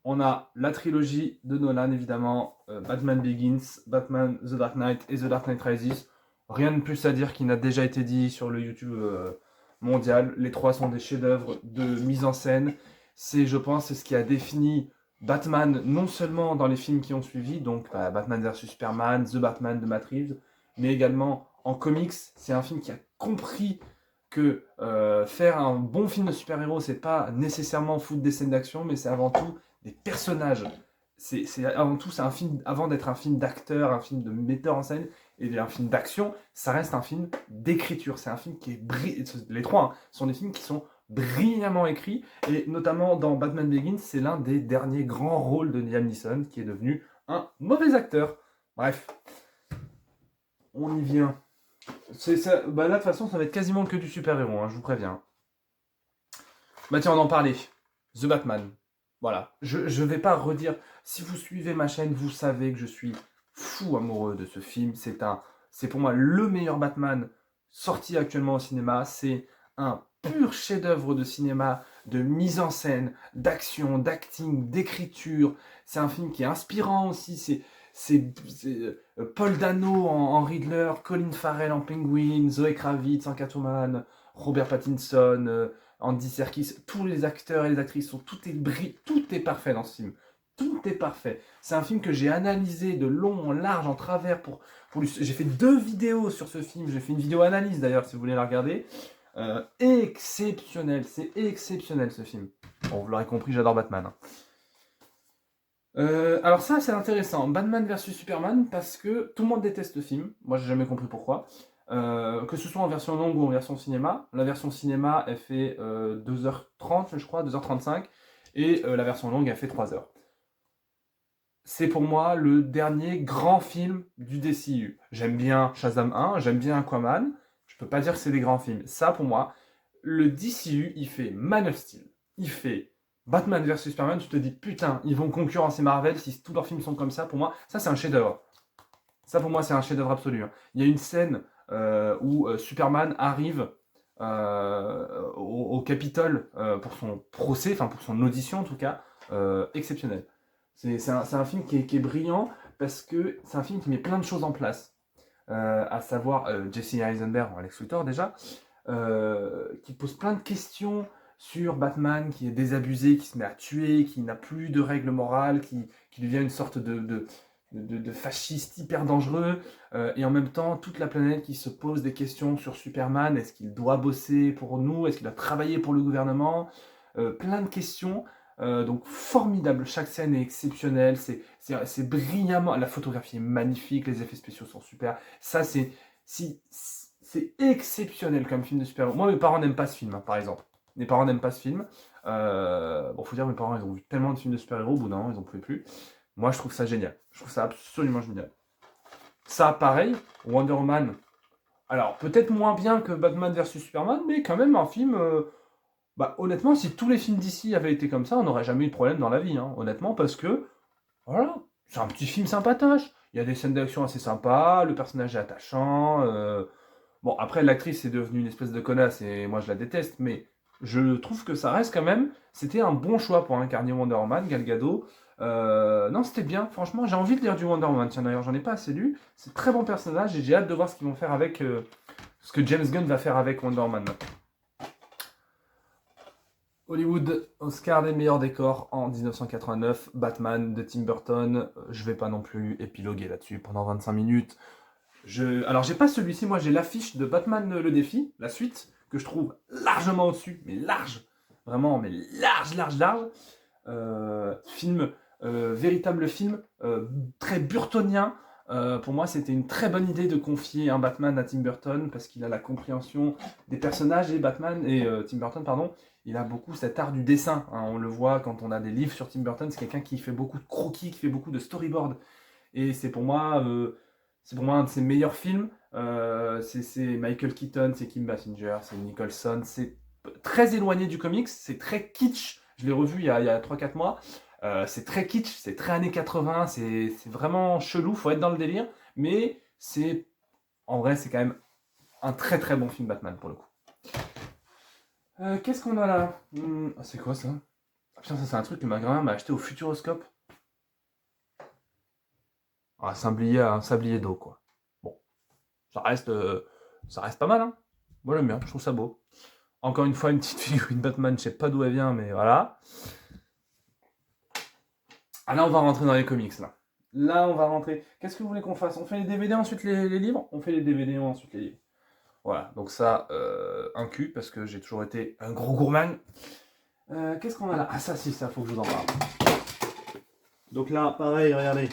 On a la trilogie de Nolan, évidemment, Batman Begins, Batman The Dark Knight et The Dark Knight Rises. Rien de plus à dire qui n'a déjà été dit sur le YouTube mondial. Les trois sont des chefs-d'œuvre de mise en scène. C'est, je pense, c'est ce qui a défini Batman, non seulement dans les films qui ont suivi, donc Batman vs Superman, The Batman de Matt Reeves, mais également en comics. C'est un film qui a compris que faire un bon film de super-héros, c'est pas nécessairement foutre des scènes d'action, mais c'est avant tout des personnages. C'est avant tout, c'est un film, avant d'être un film d'acteur, un film de metteur en scène et un film d'action, ça reste un film d'écriture. C'est un film qui est les trois, hein, sont des films qui sont brillamment écrits, et notamment dans Batman Begins, c'est l'un des derniers grands rôles de Liam Neeson qui est devenu un mauvais acteur. Bref, on y vient. Ça, bah là de toute façon ça va être quasiment que du super-héros, hein, je vous préviens. Bah tiens, on en parlait. The Batman. Voilà. Je vais pas redire. Si vous suivez ma chaîne, vous savez que je suis fou amoureux de ce film. C'est pour moi le meilleur Batman sorti actuellement au cinéma. C'est un pur chef-d'œuvre de cinéma, de mise en scène, d'action, d'acting, d'écriture. C'est un film qui est inspirant aussi. C'est Paul Dano en Riddler, Colin Farrell en Penguin, Zoe Kravitz en Catwoman, Robert Pattinson, Andy Serkis, tous les acteurs et les actrices sont tout est parfait dans ce film. Tout est parfait. C'est un film que j'ai analysé de long, en large, en travers j'ai fait 2 vidéos sur ce film. J'ai fait une vidéo analyse d'ailleurs si vous voulez la regarder. Exceptionnel, c'est exceptionnel ce film. Bon, vous l'aurez compris, j'adore Batman, hein. Alors ça c'est intéressant, Batman vs Superman, parce que tout le monde déteste le film, moi j'ai jamais compris pourquoi, que ce soit en version longue ou en version cinéma. La version cinéma elle fait 2h30 je crois, 2h35, et la version longue elle fait 3h. C'est pour moi le dernier grand film du DCU. J'aime bien Shazam 1, j'aime bien Aquaman, je peux pas dire que c'est des grands films. Ça pour moi, le DCU il fait Man of Steel, il fait Batman vs Superman, tu te dis putain, ils vont concurrencer Marvel si tous leurs films sont comme ça. Pour moi, ça c'est un chef-d'œuvre. Ça pour moi c'est un chef-d'œuvre absolu, hein. Il y a une scène où Superman arrive au Capitole pour son procès, enfin pour son audition en tout cas, exceptionnel. C'est un film qui est brillant parce que c'est un film qui met plein de choses en place. À savoir Jesse Eisenberg, Lex Luthor déjà, qui pose plein de questions sur Batman qui est désabusé, qui se met à tuer, qui n'a plus de règles morales, qui devient une sorte de fasciste hyper dangereux, et en même temps toute la planète qui se pose des questions sur Superman, est-ce qu'il doit bosser pour nous, est-ce qu'il doit travailler pour le gouvernement, plein de questions, donc formidable, chaque scène est exceptionnelle, c'est brillamment, la photographie est magnifique, les effets spéciaux sont super, ça c'est exceptionnel comme film de super-héros. Moi mes parents n'aiment pas ce film, hein, par exemple. Mes parents n'aiment pas ce film. Bon, faut dire, mes parents, ils ont vu tellement de films de super-héros, au bout d'un moment, ils n'en pouvaient plus. Moi, je trouve ça génial. Je trouve ça absolument génial. Ça, pareil, Wonder Woman. Alors, peut-être moins bien que Batman vs Superman, mais quand même un film... bah, honnêtement, si tous les films d'ici avaient été comme ça, on n'aurait jamais eu de problème dans la vie, hein, honnêtement, parce que, voilà, c'est un petit film sympatoche. Il y a des scènes d'action assez sympas, le personnage est attachant. Bon, après, l'actrice est devenue une espèce de connasse, et moi, je la déteste, mais je trouve que ça reste quand même... C'était un bon choix pour incarner Wonder Woman, Gal Gadot. Non, c'était bien, franchement, j'ai envie de lire du Wonder Woman. Tiens, d'ailleurs, j'en ai pas assez lu. C'est un très bon personnage, et j'ai hâte de voir ce qu'ils vont faire avec... ce que James Gunn va faire avec Wonder Woman. Hollywood, Oscar des meilleurs décors en 1989, Batman de Tim Burton. Je vais pas non plus épiloguer là-dessus pendant 25 minutes. Alors, j'ai pas celui-ci, moi j'ai l'affiche de Batman le défi, la suite, que je trouve largement au-dessus, mais large, vraiment, mais large, large, large. Film, véritable film, très burtonien. Pour moi, c'était une très bonne idée de confier un Batman à Tim Burton parce qu'il a la compréhension des personnages et Tim Burton, pardon, il a beaucoup cet art du dessin, hein. On le voit quand on a des livres sur Tim Burton, c'est quelqu'un qui fait beaucoup de croquis, qui fait beaucoup de storyboard. Et c'est pour moi un de ses meilleurs films. C'est Michael Keaton, c'est Kim Basinger, c'est Nicholson. C'est très éloigné du comics, c'est très kitsch. Je l'ai revu il y a 3-4 mois. C'est très kitsch, c'est très années 80, c'est vraiment chelou, faut être dans le délire. Mais en vrai, c'est quand même un très très bon film Batman pour le coup. Qu'est-ce qu'on a là? C'est quoi ça? Ah, putain, ça c'est un truc que ma grand-mère m'a acheté au Futuroscope. Un sablier d'eau, quoi. Bon, ça reste pas mal, hein. Moi j'aime bien, je trouve ça beau. Encore une fois, une petite figurine Batman, je sais pas d'où elle vient, mais voilà. Ah là, on va rentrer dans les comics, là. Là, on va rentrer. Qu'est-ce que vous voulez qu'on fasse? On fait les DVD, ensuite les livres? On fait les DVD, ensuite les livres. Voilà, donc ça, un cul, parce que j'ai toujours été un gros gourmand. Qu'est-ce qu'on a là? Ah ça, si, ça, faut que je vous en parle. Donc là, pareil, regardez.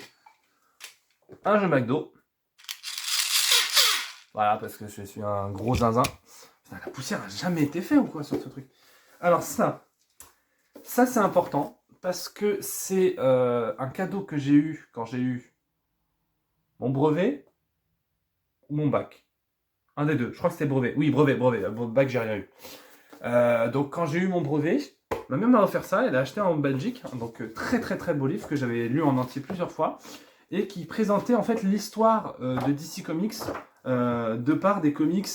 Un jeu McDo. Voilà, parce que je suis un gros zinzin. Putain, la poussière a jamais été faite ou quoi sur ce truc? Alors ça c'est important parce que c'est un cadeau que j'ai eu quand j'ai eu mon brevet ou mon bac. Un des deux, je crois que c'était brevet. Oui, brevet. Bac, j'ai rien eu. Donc quand j'ai eu mon brevet, ma mère m'a offert ça, elle a acheté en Belgique, donc très très très beau livre que j'avais lu en entier plusieurs fois, et qui présentait en fait l'histoire de DC Comics de par des comics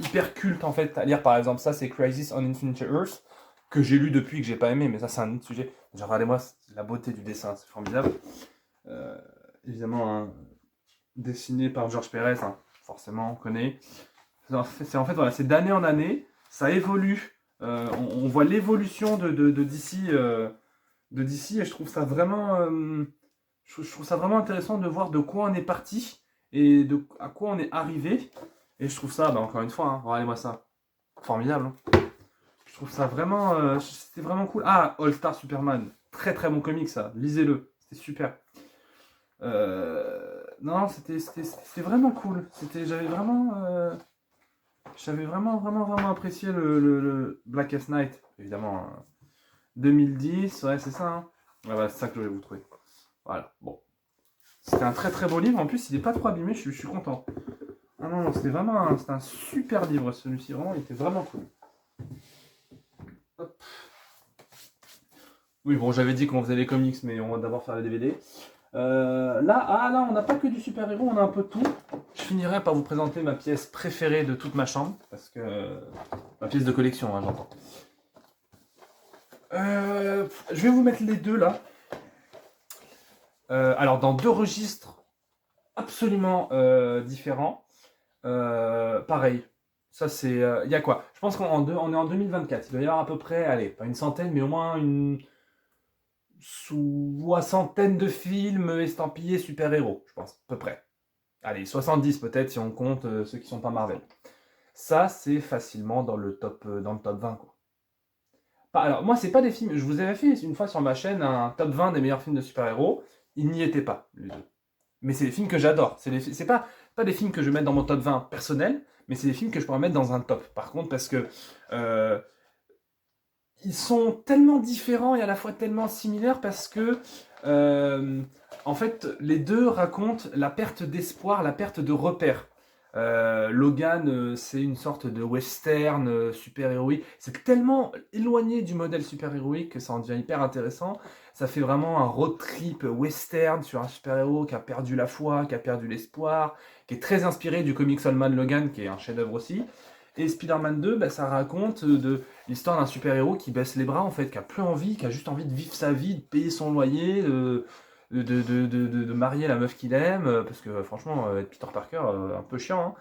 hyper cultes en fait, à lire par exemple ça c'est Crisis on Infinite Earth, que j'ai lu depuis, que j'ai pas aimé, mais ça c'est un autre sujet. Genre, regardez-moi la beauté du dessin, c'est formidable. Évidemment, hein, dessiné par George Pérez, hein, forcément on connaît. C'est en fait voilà, c'est d'année en année, ça évolue. On voit l'évolution de DC et je trouve ça vraiment, je trouve ça vraiment intéressant de voir de quoi on est parti et à quoi on est arrivé. Et je trouve ça, bah, encore une fois, hein, regardez-moi ça, formidable, hein. Je trouve ça vraiment, c'était vraiment cool. Ah, All Star Superman, très très bon comic ça, lisez-le, c'était super. Non, c'était vraiment cool. J'avais vraiment apprécié le Blackest Night, évidemment. Hein. 2010, ouais, c'est ça. Hein. Ouais, bah, c'est ça que je voulais vous trouver. Voilà, bon. C'était un très très beau livre. En plus, il n'est pas trop abîmé, je suis content. Ah non, c'était c'était un super livre celui-ci. Vraiment, il était vraiment cool. Hop. Oui, bon, j'avais dit qu'on faisait les comics, mais on va d'abord faire les DVD. Là, on n'a pas que du super-héros, on a un peu de tout. Je finirai par vous présenter ma pièce préférée de toute ma chambre, parce que ma pièce de collection, hein, j'entends. Je vais vous mettre les deux là. Alors, dans deux registres absolument différents. Pareil, Ça, c'est. Il y a quoi? Je pense on est en 2024. Il doit y avoir à peu près, allez, pas une centaine, mais au moins une soixantaine de films estampillés super-héros, je pense, à peu près. Allez, 70 peut-être si on compte ceux qui sont pas Marvel. Ça, c'est facilement dans le top 20, quoi. Alors, moi, c'est pas des films. Je vous avais fait une fois sur ma chaîne un top 20 des meilleurs films de super-héros. Il n'y était pas, les deux. Mais c'est des films que j'adore. C'est pas des films que je vais mettre dans mon top 20 personnel, mais c'est des films que je pourrais mettre dans un top. Par contre, parce que euh, ils sont tellement différents et à la fois tellement similaires parce que, en fait, les deux racontent la perte d'espoir, la perte de repères. Logan, c'est une sorte de western super-héroïque. C'est tellement éloigné du modèle super-héroïque que ça en devient hyper intéressant. Ça fait vraiment un road trip western sur un super-héros qui a perdu la foi, qui a perdu l'espoir, qui est très inspiré du comics Old Man Logan, qui est un chef-d'œuvre aussi. Et Spider-Man 2, bah, ça raconte de l'histoire d'un super-héros qui baisse les bras, en fait, qui a plus envie, qui a juste envie de vivre sa vie, de payer son loyer, de marier la meuf qu'il aime, parce que franchement, être Peter Parker, un peu chiant, hein.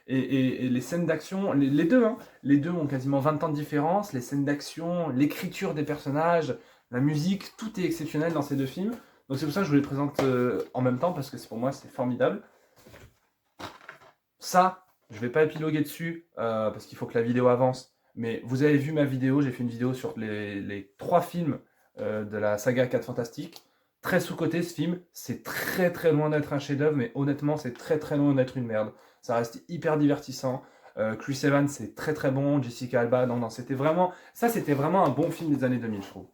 Et les scènes d'action, les deux, hein, les deux ont quasiment 20 ans de différence, les scènes d'action, l'écriture des personnages, la musique, tout est exceptionnel dans ces deux films. Donc c'est pour ça que je vous les présente en même temps, parce que pour moi c'est formidable. Ça, je vais pas épiloguer dessus, parce qu'il faut que la vidéo avance. Mais vous avez vu ma vidéo, j'ai fait une vidéo sur les 3 films de la saga 4 Fantastiques. Très sous-coté ce film, c'est très très loin d'être un chef-d'œuvre, mais honnêtement c'est très très loin d'être une merde. Ça reste hyper divertissant. Chris Evans c'est très très bon, Jessica Alba, non c'était vraiment, ça c'était vraiment un bon film des années 2000 je trouve.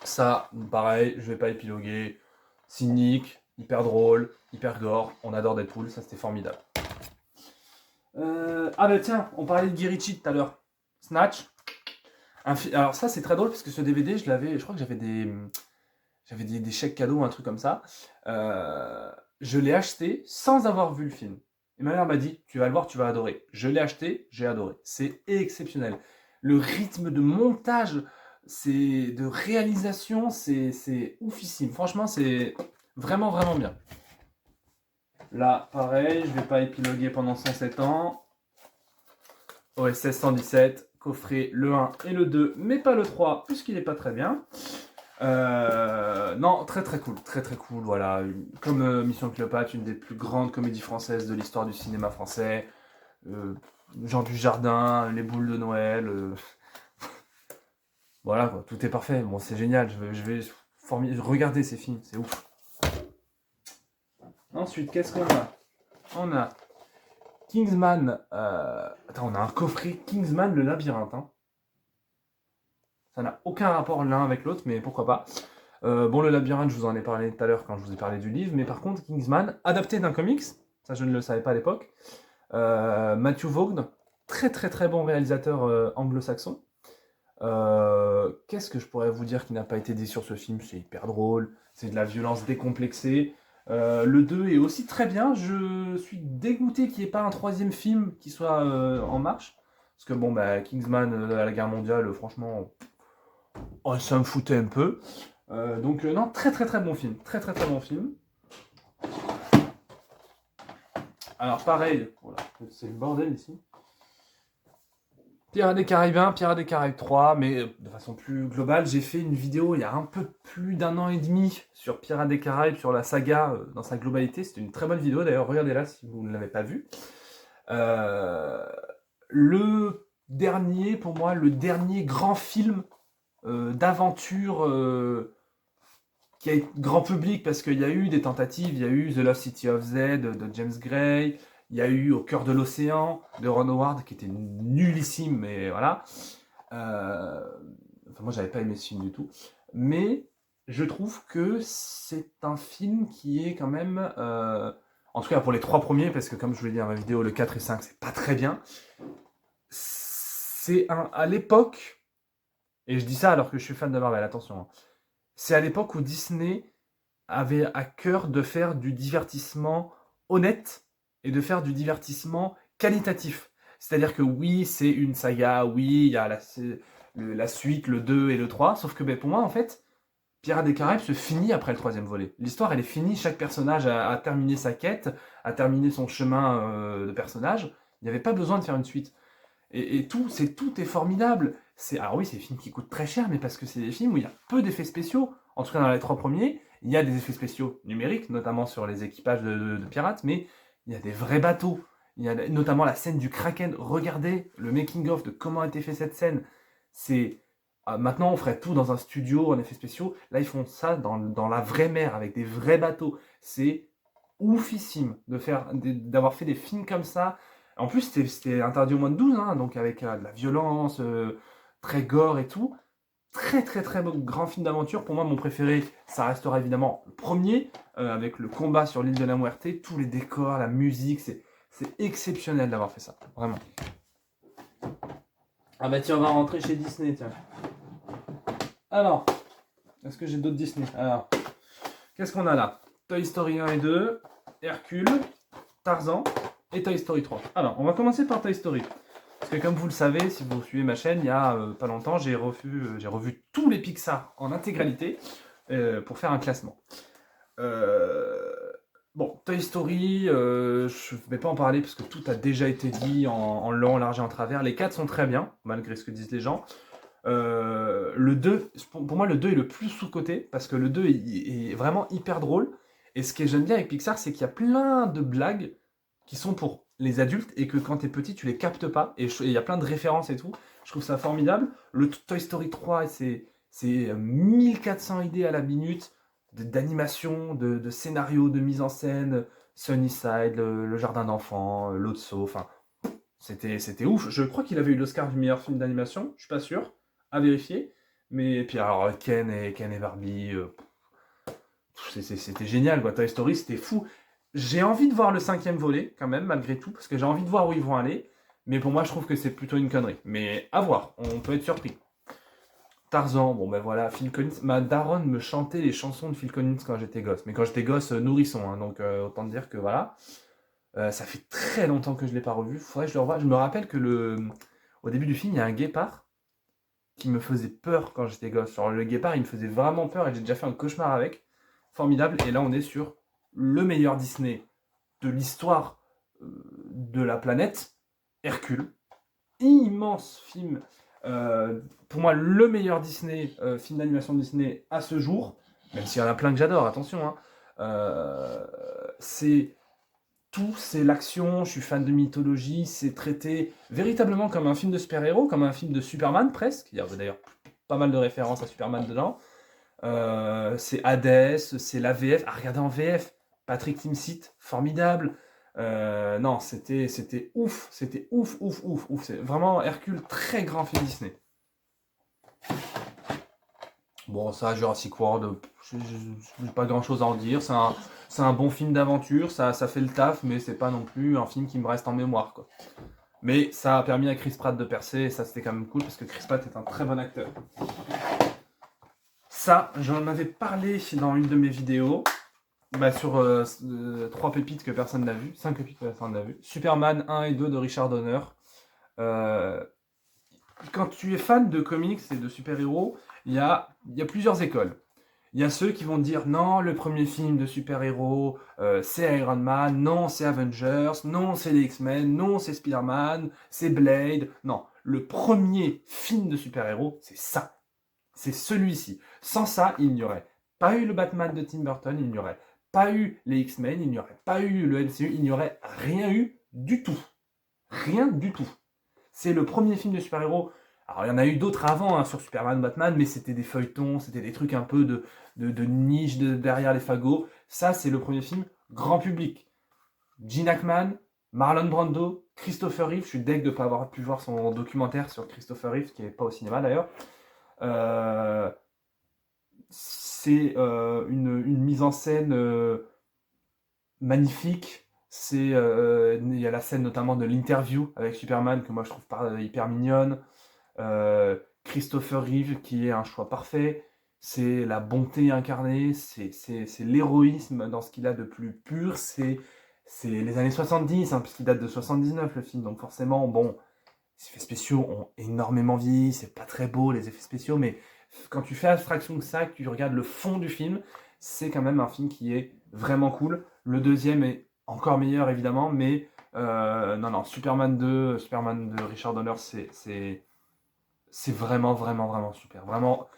Ça, pareil, je vais pas épiloguer, cynique, hyper drôle, hyper gore, on adore Deadpool, ça c'était formidable. Ah bah tiens, on parlait de Guy Ritchie tout à l'heure. Snatch. Alors ça c'est très drôle parce que ce DVD je crois que j'avais des chèques cadeaux ou un truc comme ça. Je l'ai acheté sans avoir vu le film. Et ma mère m'a dit, tu vas le voir, tu vas adorer. Je l'ai acheté, j'ai adoré. C'est exceptionnel. Le rythme de montage, de réalisation, c'est oufissime. Franchement, c'est vraiment vraiment bien. Là, pareil, je vais pas épiloguer pendant 107 ans. OSS 117, coffret le 1 et le 2, mais pas le 3, puisqu'il n'est pas très bien. Non, très très cool, très très cool, voilà. Comme Mission Cléopâtre, une des plus grandes comédies françaises de l'histoire du cinéma français. Jean Dujardin, Les Boules de Noël. Voilà, quoi, tout est parfait. Bon, c'est génial, je vais regarder ces films, c'est ouf. Ensuite, qu'est-ce qu'on a? On a Kingsman. Attends, on a un coffret Kingsman le labyrinthe. Hein. Ça n'a aucun rapport l'un avec l'autre, mais pourquoi pas. Bon, le labyrinthe, je vous en ai parlé tout à l'heure quand je vous ai parlé du livre, mais par contre, Kingsman, adapté d'un comics, ça je ne le savais pas à l'époque. Matthew Vaughn, très très très bon réalisateur anglo-saxon. Qu'est-ce que je pourrais vous dire qui n'a pas été dit sur ce film? C'est hyper drôle, c'est de la violence décomplexée. Le 2 est aussi très bien. Je suis dégoûté qu'il n'y ait pas un troisième film qui soit en marche. Parce que bon, bah, Kingsman à la guerre mondiale, franchement, oh, ça me foutait un peu. Donc non, très très très bon film. Très très très bon film. Alors pareil, voilà, c'est le bordel ici. Pirates des Caraïbes 1, Pirates des Caraïbes 3, mais de façon plus globale, j'ai fait une vidéo il y a un peu plus d'un an et demi sur Pirates des Caraïbes, sur la saga dans sa globalité. C'était une très bonne vidéo, d'ailleurs regardez-la si vous ne l'avez pas vue. Le dernier, pour moi, le dernier grand film d'aventure qui a été grand public, parce qu'il y a eu des tentatives, il y a eu The Lost City of Z de James Gray, il y a eu Au cœur de l'océan de Ron Howard qui était nullissime, mais voilà. Enfin, moi, j'avais pas aimé ce film du tout. Mais je trouve que c'est un film qui est quand même, en tout cas pour les 3 premiers, parce que comme je vous l'ai dit dans ma vidéo, le 4 et 5, c'est pas très bien. C'est à l'époque, et je dis ça alors que je suis fan de Marvel, attention, hein, c'est à l'époque où Disney avait à cœur de faire du divertissement honnête et de faire du divertissement qualitatif. C'est-à-dire que oui, c'est une saga, oui, il y a la suite, le 2 et le 3, sauf que ben, pour moi, en fait, Pirates des Caraïbes se finit après le 3e volet. L'histoire, elle est finie, chaque personnage a terminé sa quête, a terminé son chemin de personnage, Il n'y avait pas besoin de faire une suite. Et tout est formidable. Alors oui, c'est des films qui coûtent très cher, mais parce que c'est des films où il y a peu d'effets spéciaux. En tout cas, dans les 3 premiers, il y a des effets spéciaux numériques, notamment sur les équipages de pirates, mais il y a des vrais bateaux. Il y a notamment la scène du Kraken. Regardez le making-of de comment a été fait cette scène. Maintenant, on ferait tout dans un studio en effets spéciaux. Là, ils font ça dans la vraie mer, avec des vrais bateaux. C'est oufissime d'avoir fait des films comme ça. En plus, c'était interdit au moins de 12, hein, donc avec de la violence, très gore et tout. Très très très beau, grand film d'aventure. Pour moi, mon préféré, ça restera évidemment le premier, avec le combat sur l'île de la Muerte, tous les décors, la musique, c'est exceptionnel d'avoir fait ça, vraiment. Ah bah tiens, on va rentrer chez Disney, tiens. Alors, est-ce que j'ai d'autres Disney? Alors, qu'est-ce qu'on a là? Toy Story 1 et 2, Hercule, Tarzan et Toy Story 3. Alors, on va commencer par Toy Story. Parce que comme vous le savez, si vous suivez ma chaîne, il y a pas longtemps, j'ai revu tous les Pixar en intégralité pour faire un classement. Bon, Toy Story, je ne vais pas en parler parce que tout a déjà été dit en long, en large et en travers. Les 4 sont très bien, malgré ce que disent les gens. Le 2, pour moi, le 2 est le plus sous-coté parce que le 2 est vraiment hyper drôle. Et ce que j'aime bien avec Pixar, c'est qu'il y a plein de blagues qui sont pour les adultes et que quand t'es petit, tu les captes pas. Et il y a plein de références et tout. Je trouve ça formidable. Le Toy Story 3, c'est 1400 idées à la minute d'animation, de scénario, de mise en scène. Sunnyside, le jardin d'enfants, Lotso, enfin, c'était ouf. Je crois qu'il avait eu l'Oscar du meilleur film d'animation, je suis pas sûr, à vérifier. Mais puis alors Ken et Barbie, c'était génial quoi. Toy Story, c'était fou. J'ai envie de voir le 5e volet quand même, malgré tout, parce que j'ai envie de voir où ils vont aller. Mais pour moi, je trouve que c'est plutôt une connerie. Mais à voir, on peut être surpris. Tarzan, bon ben voilà, Phil Collins. Ma daronne me chantait les chansons de Phil Collins quand j'étais gosse. Mais quand j'étais gosse, nourrisson, hein, donc autant dire que voilà. Ça fait très longtemps que je ne l'ai pas revu. Faudrait que je le revoie. Je me rappelle que au début du film, il y a un guépard qui me faisait peur quand j'étais gosse. Genre, le guépard, il me faisait vraiment peur et j'ai déjà fait un cauchemar avec. Formidable. Et là, on est sur le meilleur Disney de l'histoire de la planète, Hercule. Immense film. Pour moi, le meilleur Disney, film d'animation Disney à ce jour. Même s'il y en a plein que j'adore, attention. Hein. C'est l'action, je suis fan de mythologie, c'est traité véritablement comme un film de super-héros, comme un film de Superman presque. Il y a d'ailleurs pas mal de références à Superman dedans. C'est Hades, c'est la VF. Ah, regardez en VF, Patrick Timsit, formidable. Non, c'était ouf, ouf. C'est vraiment Hercule, très grand film Disney. Bon, ça, Jurassic World, j'ai pas grand chose à en dire. C'est un bon film d'aventure, ça fait le taf, mais c'est pas non plus un film qui me reste en mémoire, quoi. Mais ça a permis à Chris Pratt de percer, et ça c'était quand même cool, parce que Chris Pratt est un très bon acteur. Ça, j'en avais parlé dans une de mes vidéos, sur 3 pépites que personne n'a vu, 5 pépites que personne n'a vu. Superman 1 et 2 de Richard Donner. Quand tu es fan de comics et de super-héros, il y a plusieurs écoles. Il y a ceux qui vont dire non, le premier film de super-héros, c'est Iron Man, non, c'est Avengers, non, c'est les X-Men, non, c'est Spider-Man, c'est Blade. Non, le premier film de super-héros, c'est ça. C'est celui-ci. Sans ça, il n'y aurait pas eu le Batman de Tim Burton, il n'y aurait pas eu les X-Men, il n'y aurait pas eu le MCU, il n'y aurait rien eu du tout. Rien du tout. C'est le premier film de super-héros. Alors, il y en a eu d'autres avant, hein, sur Superman, Batman, mais c'était des feuilletons, c'était des trucs un peu de niche derrière les fagots. Ça, c'est le premier film grand public. Gene Hackman, Marlon Brando, Christopher Reeve. Je suis deg de ne pas avoir pu voir son documentaire sur Christopher Reeve, qui n'est pas au cinéma d'ailleurs. C'est une mise en scène magnifique. Il y a la scène notamment de l'interview avec Superman que moi je trouve hyper mignonne. Christopher Reeve qui est un choix parfait. C'est la bonté incarnée, c'est l'héroïsme dans ce qu'il a de plus pur. C'est les années 70, hein, puisqu'il date de 79 le film, donc forcément, bon, les effets spéciaux ont énormément vieilli, c'est pas très beau les effets spéciaux, mais quand tu fais abstraction de ça, que tu regardes le fond du film, c'est quand même un film qui est vraiment cool. Le deuxième est encore meilleur évidemment, mais Non, Superman 2, Superman de Richard Donner, c'est vraiment, vraiment, vraiment super. Vraiment,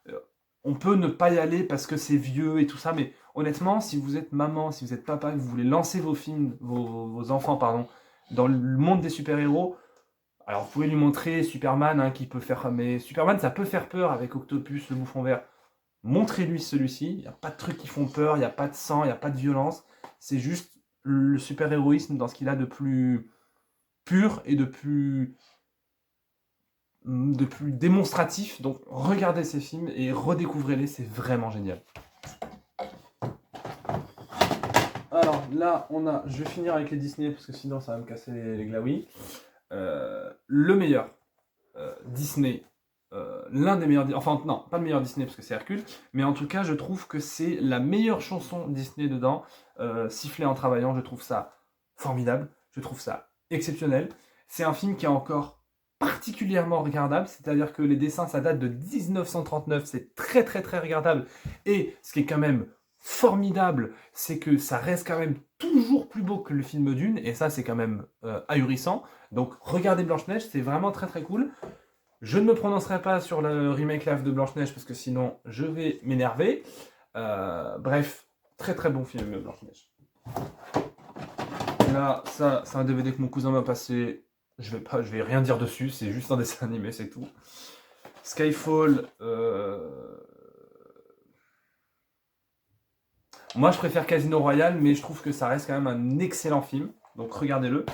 euh, on peut ne pas y aller parce que c'est vieux et tout ça, mais honnêtement, si vous êtes maman, si vous êtes papa, que vous voulez lancer vos films, vos enfants, pardon, dans le monde des super-héros, alors vous pouvez lui montrer Superman, hein, qui peut faire... Mais Superman, ça peut faire peur avec Octopus, le bouffon vert. Montrez-lui celui-ci, il n'y a pas de trucs qui font peur, il n'y a pas de sang, il n'y a pas de violence. C'est juste le super-héroïsme dans ce qu'il a de plus pur et de plus démonstratif. Donc regardez ces films et redécouvrez-les, c'est vraiment génial. Alors là, je vais finir avec les Disney parce que sinon ça va me casser les glaouis. Le meilleur Disney, l'un des meilleurs, enfin non, pas le meilleur Disney parce que c'est Hercule, mais en tout cas je trouve que c'est la meilleure chanson Disney dedans, Siffler en travaillant, je trouve ça formidable, je trouve ça exceptionnel. C'est un film qui est encore particulièrement regardable, c'est-à-dire que les dessins ça date de 1939, c'est très très très regardable, et ce qui est quand même formidable, c'est que ça reste quand même toujours plus beau que le film Dune, et ça c'est quand même ahurissant. Donc regardez Blanche-Neige, c'est vraiment très très cool. Je ne me prononcerai pas sur le remake live de Blanche-Neige parce que sinon je vais m'énerver. Bref, très très bon film Blanche-Neige. Là, ça c'est un DVD que mon cousin m'a passé. Je vais rien dire dessus, c'est juste un dessin animé, c'est tout. Skyfall. Moi je préfère Casino Royale, mais je trouve que ça reste quand même un excellent film. Donc regardez-le.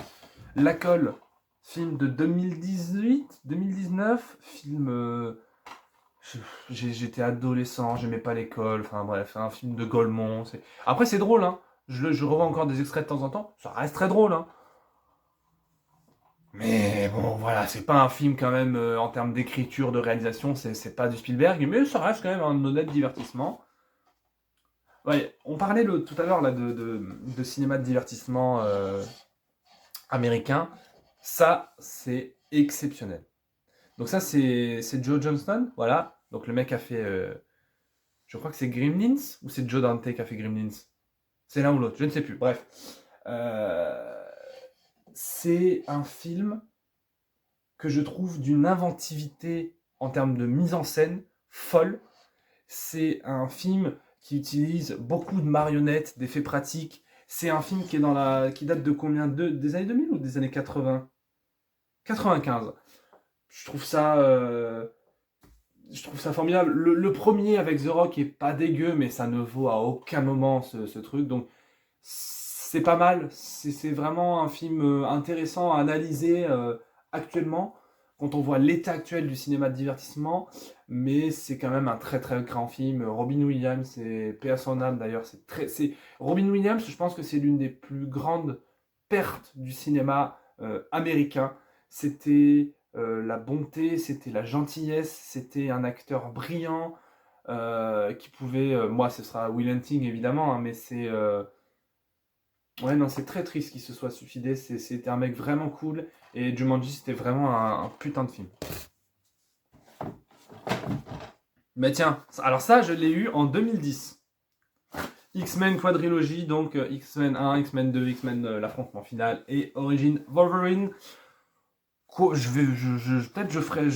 La Colle, film de 2018, 2019, film... j'étais adolescent, j'aimais pas l'école, enfin bref, un film de Golemont. Après c'est drôle, hein. Je revois encore des extraits de temps en temps, ça reste très drôle, hein. Mais bon, voilà, c'est pas un film quand même en termes d'écriture, de réalisation, c'est pas du Spielberg, mais ça reste quand même un honnête divertissement. Ouais, on parlait tout à l'heure là de cinéma de divertissement américain. Ça, c'est exceptionnel. Donc ça, c'est Joe Johnston, voilà. Donc le mec a fait, je crois que c'est Gremlins, ou c'est Joe Dante qui a fait Gremlins. C'est l'un ou l'autre, je ne sais plus. Bref. C'est un film que je trouve d'une inventivité en termes de mise en scène folle. C'est un film qui utilise beaucoup de marionnettes, d'effets pratiques. C'est un film qui date de combien des années 2000 ou des années 80? 95. Je trouve ça, formidable. Le premier avec The Rock est pas dégueu, mais ça ne vaut à aucun moment ce truc. Donc c'est pas mal. C'est vraiment un film intéressant à analyser actuellement, quand on voit l'état actuel du cinéma de divertissement. Mais c'est quand même un très très grand film. Robin Williams, c'est paix à son âme d'ailleurs. Robin Williams, je pense que c'est l'une des plus grandes pertes du cinéma américain. C'était la bonté, c'était la gentillesse, c'était un acteur brillant qui pouvait... moi, ce sera Will Hunting évidemment, hein, mais c'est... ouais, non, c'est très triste qu'il se soit suicidé. C'était un mec vraiment cool. Et Jumanji, c'était vraiment un putain de film. Mais tiens, alors ça, je l'ai eu en 2010. X-Men Quadrilogie, donc X-Men 1, X-Men 2, X-Men l'affrontement final et Origin Wolverine. Peut-être je ferai...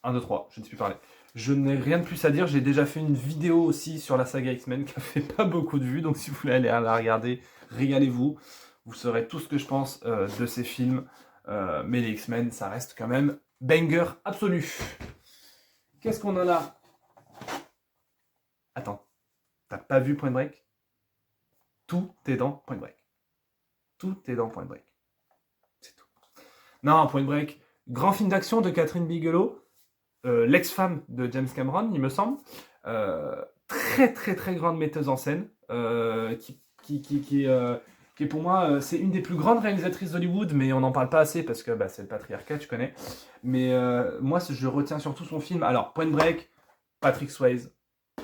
1, 2, 3, je ne sais plus parler. Je n'ai rien de plus à dire, j'ai déjà fait une vidéo aussi sur la saga X-Men qui a fait pas beaucoup de vues, donc si vous voulez aller la regarder, régalez-vous. Vous saurez tout ce que je pense de ces films. Mais les X-Men, ça reste quand même banger absolu. Qu'est-ce qu'on a là? Attends, t'as pas vu Point Break? Tout est dans Point Break. Tout est dans Point Break. C'est tout. Non, Point Break, grand film d'action de Catherine Bigelow. L'ex-femme de James Cameron, il me semble. Très très très grande metteuse en scène, qui est pour moi, c'est une des plus grandes réalisatrices d'Hollywood, mais on n'en parle pas assez parce que c'est le patriarcat, tu connais. Mais moi, je retiens surtout son film. Alors, Point Break, Patrick Swayze,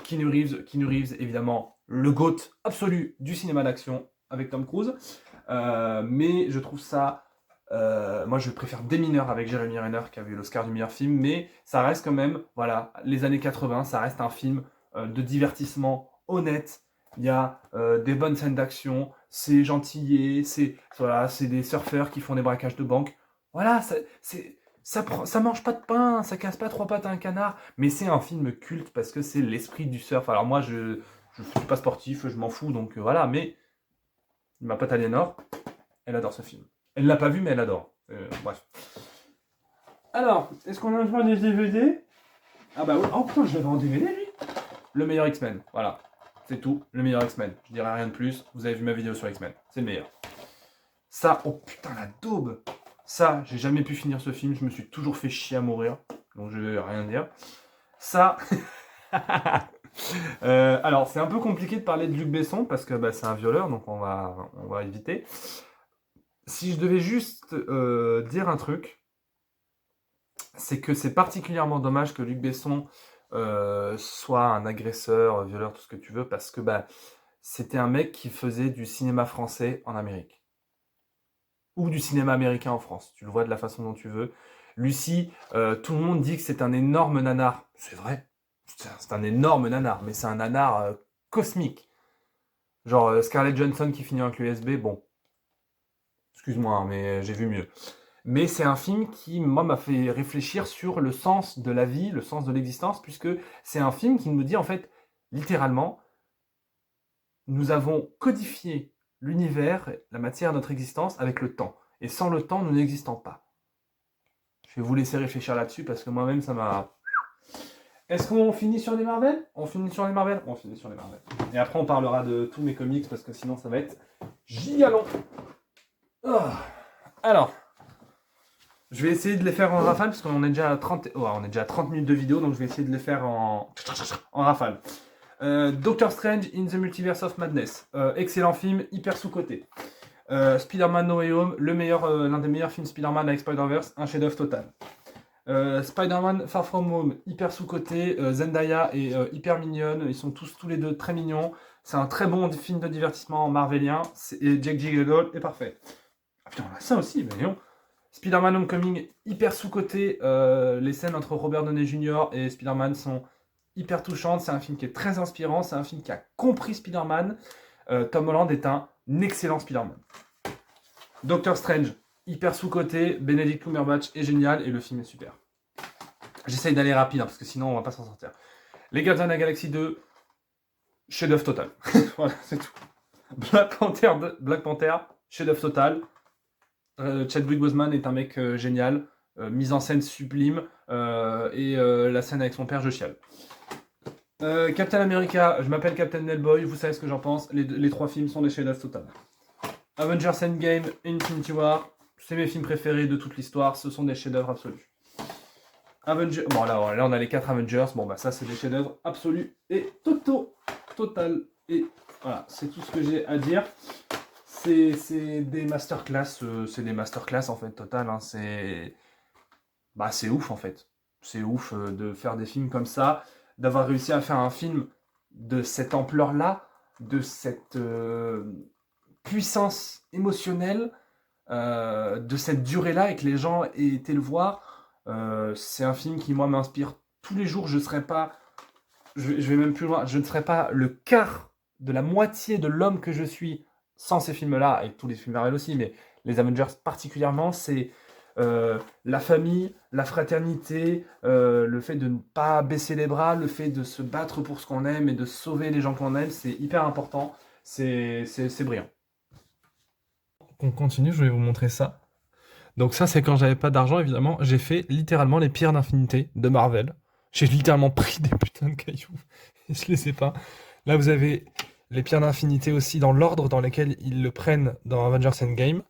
Keanu Reeves, évidemment, le GOAT absolu du cinéma d'action avec Tom Cruise. Mais je trouve ça... moi je préfère Des Mineurs avec Jeremy Renner qui a eu l'Oscar du meilleur film, mais ça reste quand même, voilà, les années 80, ça reste un film de divertissement honnête. Il y a des bonnes scènes d'action, c'est gentillet, c'est des surfeurs qui font des braquages de banque. Voilà, ça mange pas de pain, ça casse pas trois pattes à un canard, mais c'est un film culte parce que c'est l'esprit du surf. Alors moi, je suis pas sportif, je m'en fous, donc voilà, mais ma pote Aliénor, elle adore ce film. Elle l'a pas vu, mais elle adore. Bref. Alors, est-ce qu'on a besoin des DVD? Ah bah oui, oh putain, je l'avais en DVD lui. Le meilleur X-Men, voilà. C'est tout, le meilleur X-Men. Je dirais rien de plus, vous avez vu ma vidéo sur X-Men, c'est le meilleur. Ça, oh putain, la daube. Ça, j'ai jamais pu finir ce film, je me suis toujours fait chier à mourir, donc je vais rien dire. Ça... alors, c'est un peu compliqué de parler de Luc Besson, parce que bah, c'est un violeur, donc on va éviter. Si je devais juste dire un truc, c'est que c'est particulièrement dommage que Luc Besson soit un agresseur, violeur, tout ce que tu veux, parce que bah, c'était un mec qui faisait du cinéma français en Amérique. Ou du cinéma américain en France. Tu le vois de la façon dont tu veux. Lucie, tout le monde dit que c'est un énorme nanar. C'est vrai. C'est un énorme nanar, mais c'est un nanar cosmique. Genre Scarlett Johansson qui finit avec l'USB, bon. Excuse-moi, hein, mais j'ai vu mieux. Mais c'est un film qui, moi, m'a fait réfléchir sur le sens de la vie, le sens de l'existence, puisque c'est un film qui nous dit, en fait, littéralement, nous avons codifié l'univers, la matière de notre existence avec le temps. Et sans le temps, nous n'existons pas. Je vais vous laisser réfléchir là-dessus, parce que moi-même, ça m'a... Est-ce qu'on finit sur les Marvel? On finit sur les Marvel? On finit sur les Marvel. Et après, on parlera de tous mes comics, parce que sinon, ça va être giga long. Oh. Alors... Je vais essayer de les faire en rafale parce qu'on est déjà à 30, on est déjà à 30 minutes de vidéo, donc je vais essayer de les faire en rafale. Doctor Strange in the Multiverse of Madness. Excellent film, hyper sous-coté. Spider-Man No Way Home, l'un des meilleurs films Spider-Man avec Spider-Verse, un chef-d'œuvre total. Spider-Man Far From Home, hyper sous-coté. Zendaya est hyper mignonne, ils sont tous les deux très mignons. C'est un très bon film de divertissement marvelien. Et Jake Gyllenhaal est parfait. Ah putain, on a ça aussi, mais non. Spider-Man Homecoming, hyper sous-coté. Les scènes entre Robert Downey Jr. et Spider-Man sont hyper touchantes. C'est un film qui est très inspirant. C'est un film qui a compris Spider-Man. Tom Holland est un excellent Spider-Man. Doctor Strange, hyper sous-coté. Benedict Cumberbatch est génial et le film est super. J'essaye d'aller rapide hein, parce que sinon on va pas s'en sortir. Les Gardiens de la Galaxie 2, chef-d'œuvre total. Voilà, c'est tout. Black Panther, chef-d'œuvre total. Chadwick Boseman est un mec génial, mise en scène sublime, et la scène avec son père, je chiale. Captain America, je m'appelle Captain Hellboy, vous savez ce que j'en pense, les trois films sont des chefs-d'œuvre total. Avengers Endgame et Infinity War, c'est mes films préférés de toute l'histoire, ce sont des chefs-d'œuvre absolus. Bon là on a les 4 Avengers, bon bah ça c'est des chefs-d'œuvre absolus et total, et voilà, c'est tout ce que j'ai à dire. C'est des masterclass, en fait, total. Hein, c'est ouf en fait. C'est ouf de faire des films comme ça, d'avoir réussi à faire un film de cette ampleur-là, de cette puissance émotionnelle, de cette durée-là et que les gens aient été le voir. C'est un film qui, moi, m'inspire tous les jours. Je vais même plus loin, je ne serais pas le quart de la moitié de l'homme que je suis sans ces films-là, et tous les films Marvel aussi, mais les Avengers particulièrement, c'est la famille, la fraternité, le fait de ne pas baisser les bras, le fait de se battre pour ce qu'on aime et de sauver les gens qu'on aime, c'est hyper important, c'est brillant. On continue, je vais vous montrer ça. Donc ça, c'est quand j'avais pas d'argent, évidemment, j'ai fait littéralement les pierres d'infinité de Marvel. J'ai littéralement pris des putains de cailloux, et je les ai pas. Là, vous avez les pierres d'infinité aussi dans l'ordre dans lequel ils le prennent dans Avengers Endgame.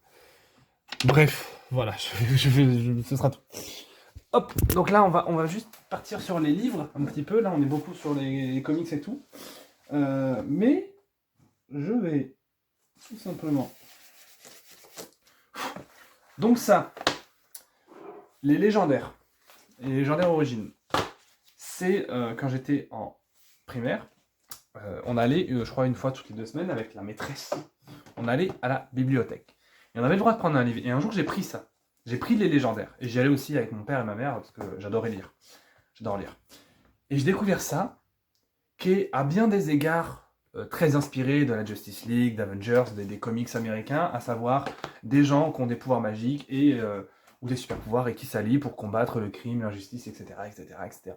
Bref, voilà, ce sera tout. Hop, donc là on va juste partir sur les livres un petit peu. Là on est beaucoup sur les comics et tout. Mais je vais tout simplement... Donc ça, les légendaires origines, c'est quand j'étais en primaire. On allait, je crois, une fois toutes les 2 semaines avec la maîtresse. On allait à la bibliothèque. Et on avait le droit de prendre un livre. Et un jour, j'ai pris ça. J'ai pris les légendaires. Et j'y allais aussi avec mon père et ma mère parce que j'adorais lire. J'adore lire. Et j'ai découvert ça, qui est à bien des égards très inspirés de la Justice League, d'Avengers, des comics américains, à savoir des gens qui ont des pouvoirs magiques ou des super pouvoirs et qui s'allient pour combattre le crime, l'injustice, etc., etc., etc.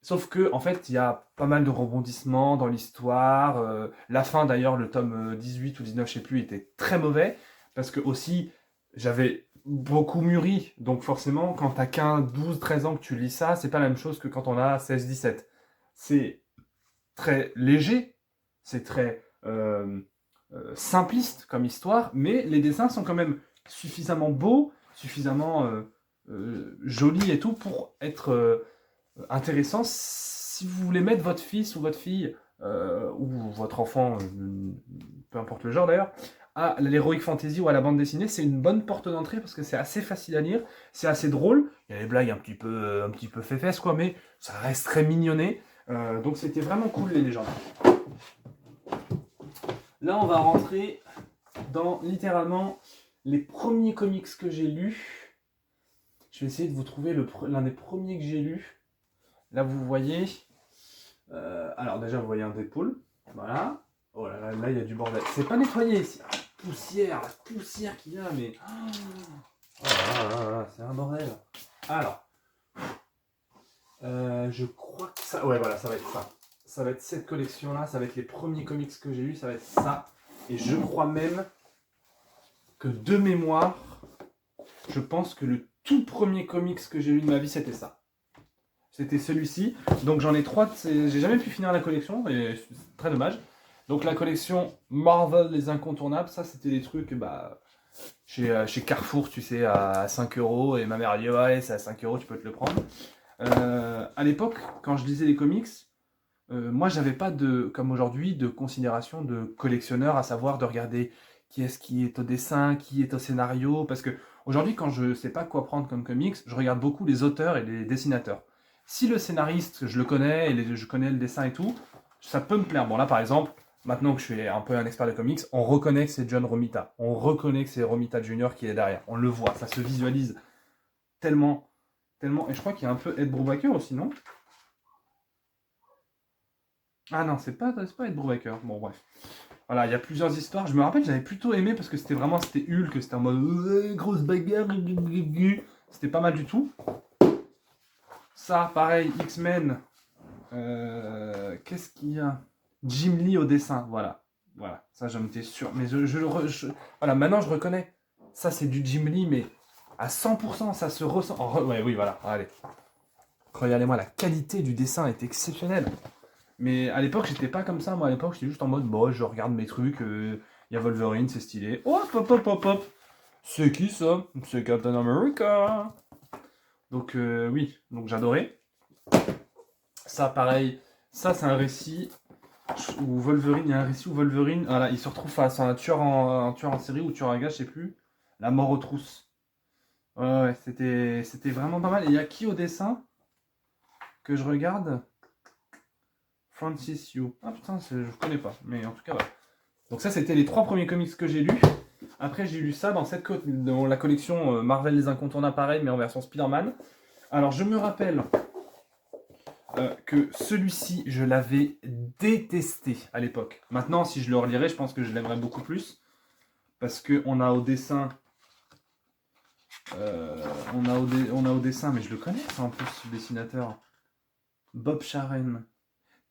Sauf que, en fait, il y a pas mal de rebondissements dans l'histoire. La fin, d'ailleurs, le tome 18 ou 19, je sais plus, était très mauvais. Parce que, aussi, j'avais beaucoup mûri. Donc, forcément, quand t'as 15, 12, 13 ans que tu lis ça, c'est pas la même chose que quand on a 16, 17. C'est très léger. C'est très simpliste comme histoire. Mais les dessins sont quand même suffisamment beaux, suffisamment jolis et tout pour être intéressant si vous voulez mettre votre fils ou votre fille ou votre enfant, peu importe le genre d'ailleurs, à l'heroic fantasy ou à la bande dessinée, c'est une bonne porte d'entrée parce que c'est assez facile à lire, c'est assez drôle. Il y a des blagues un petit peu fait-fesses quoi, mais ça reste très mignonné. Donc c'était vraiment cool les légendes. Là, on va rentrer dans littéralement les premiers comics que j'ai lus. Je vais essayer de vous trouver l'un des premiers que j'ai lus. Là, vous voyez. Alors, déjà, vous voyez un Deadpool. Voilà. Oh là là, là, il y a du bordel. C'est pas nettoyé ici. La poussière qu'il y a, mais. Oh là là là là, c'est un bordel. Alors. Je crois que ça. Ouais, voilà, ça va être ça. Ça va être cette collection-là. Ça va être les premiers comics que j'ai lus. Ça va être ça. Et je crois même que de mémoire, je pense que le tout premier comics que j'ai lu de ma vie, c'était ça. C'était celui-ci. Donc j'en ai 3. J'ai jamais pu finir la collection. Et c'est très dommage. Donc la collection Marvel les incontournables. Ça, c'était des trucs chez Carrefour, tu sais, à 5 €. Et ma mère a dit ouais, c'est à 5 €, tu peux te le prendre. À l'époque, quand je lisais les comics, moi, j'avais pas comme aujourd'hui, de considération de collectionneur, à savoir de regarder qui est au dessin, qui est au scénario. Parce que aujourd'hui, quand je sais pas quoi prendre comme comics, je regarde beaucoup les auteurs et les dessinateurs. Si le scénariste, je le connais, et je connais le dessin et tout, ça peut me plaire. Bon, là, par exemple, maintenant que je suis un peu un expert de comics, on reconnaît que c'est John Romita. On reconnaît que c'est Romita Jr. qui est derrière. On le voit, ça se visualise tellement, tellement. Et je crois qu'il y a un peu Ed Brubaker aussi, non? Ah non, c'est pas Ed Brubaker. Bon, bref. Voilà, il y a plusieurs histoires. Je me rappelle, j'avais plutôt aimé parce que c'était Hulk, c'était en mode grosse bagarre, c'était pas mal du tout. Ça, pareil, X-Men. Qu'est-ce qu'il y a? Jim Lee au dessin, voilà. Voilà, ça j'en étais sûr. Mais voilà, maintenant je reconnais. Ça c'est du Jim Lee, mais à 100%, ça se ressent. Ouais, oui, voilà, allez. Regardez-moi, la qualité du dessin est exceptionnelle. Mais à l'époque, j'étais pas comme ça. Moi, à l'époque, j'étais juste en mode, bon, je regarde mes trucs. Il y a Wolverine, c'est stylé. Oh, hop, hop, hop, hop. C'est qui ça? C'est Captain America. Donc, oui, donc j'adorais. Ça, pareil. Ça, c'est un récit où Wolverine, il y a un récit où Wolverine, voilà, il se retrouve face à un tueur en série ou tueur à gage, je sais plus. La mort aux trousses. Ouais, ouais, c'était vraiment pas mal. Et il y a qui au dessin que je regarde? Francis Yu. Ah putain, je connais pas. Mais en tout cas, voilà. Donc ça, c'était les 3 premiers comics que j'ai lus. Après, j'ai lu ça dans la collection Marvel les incontournables, pareil, mais en version Spider-Man. Alors, je me rappelle que celui-ci, je l'avais détesté à l'époque. Maintenant, si je le relirais, je pense que je l'aimerais beaucoup plus. Parce qu'on a au dessin... on a au dessin, mais je le connais, ça, en plus, ce dessinateur. Bob Sharen.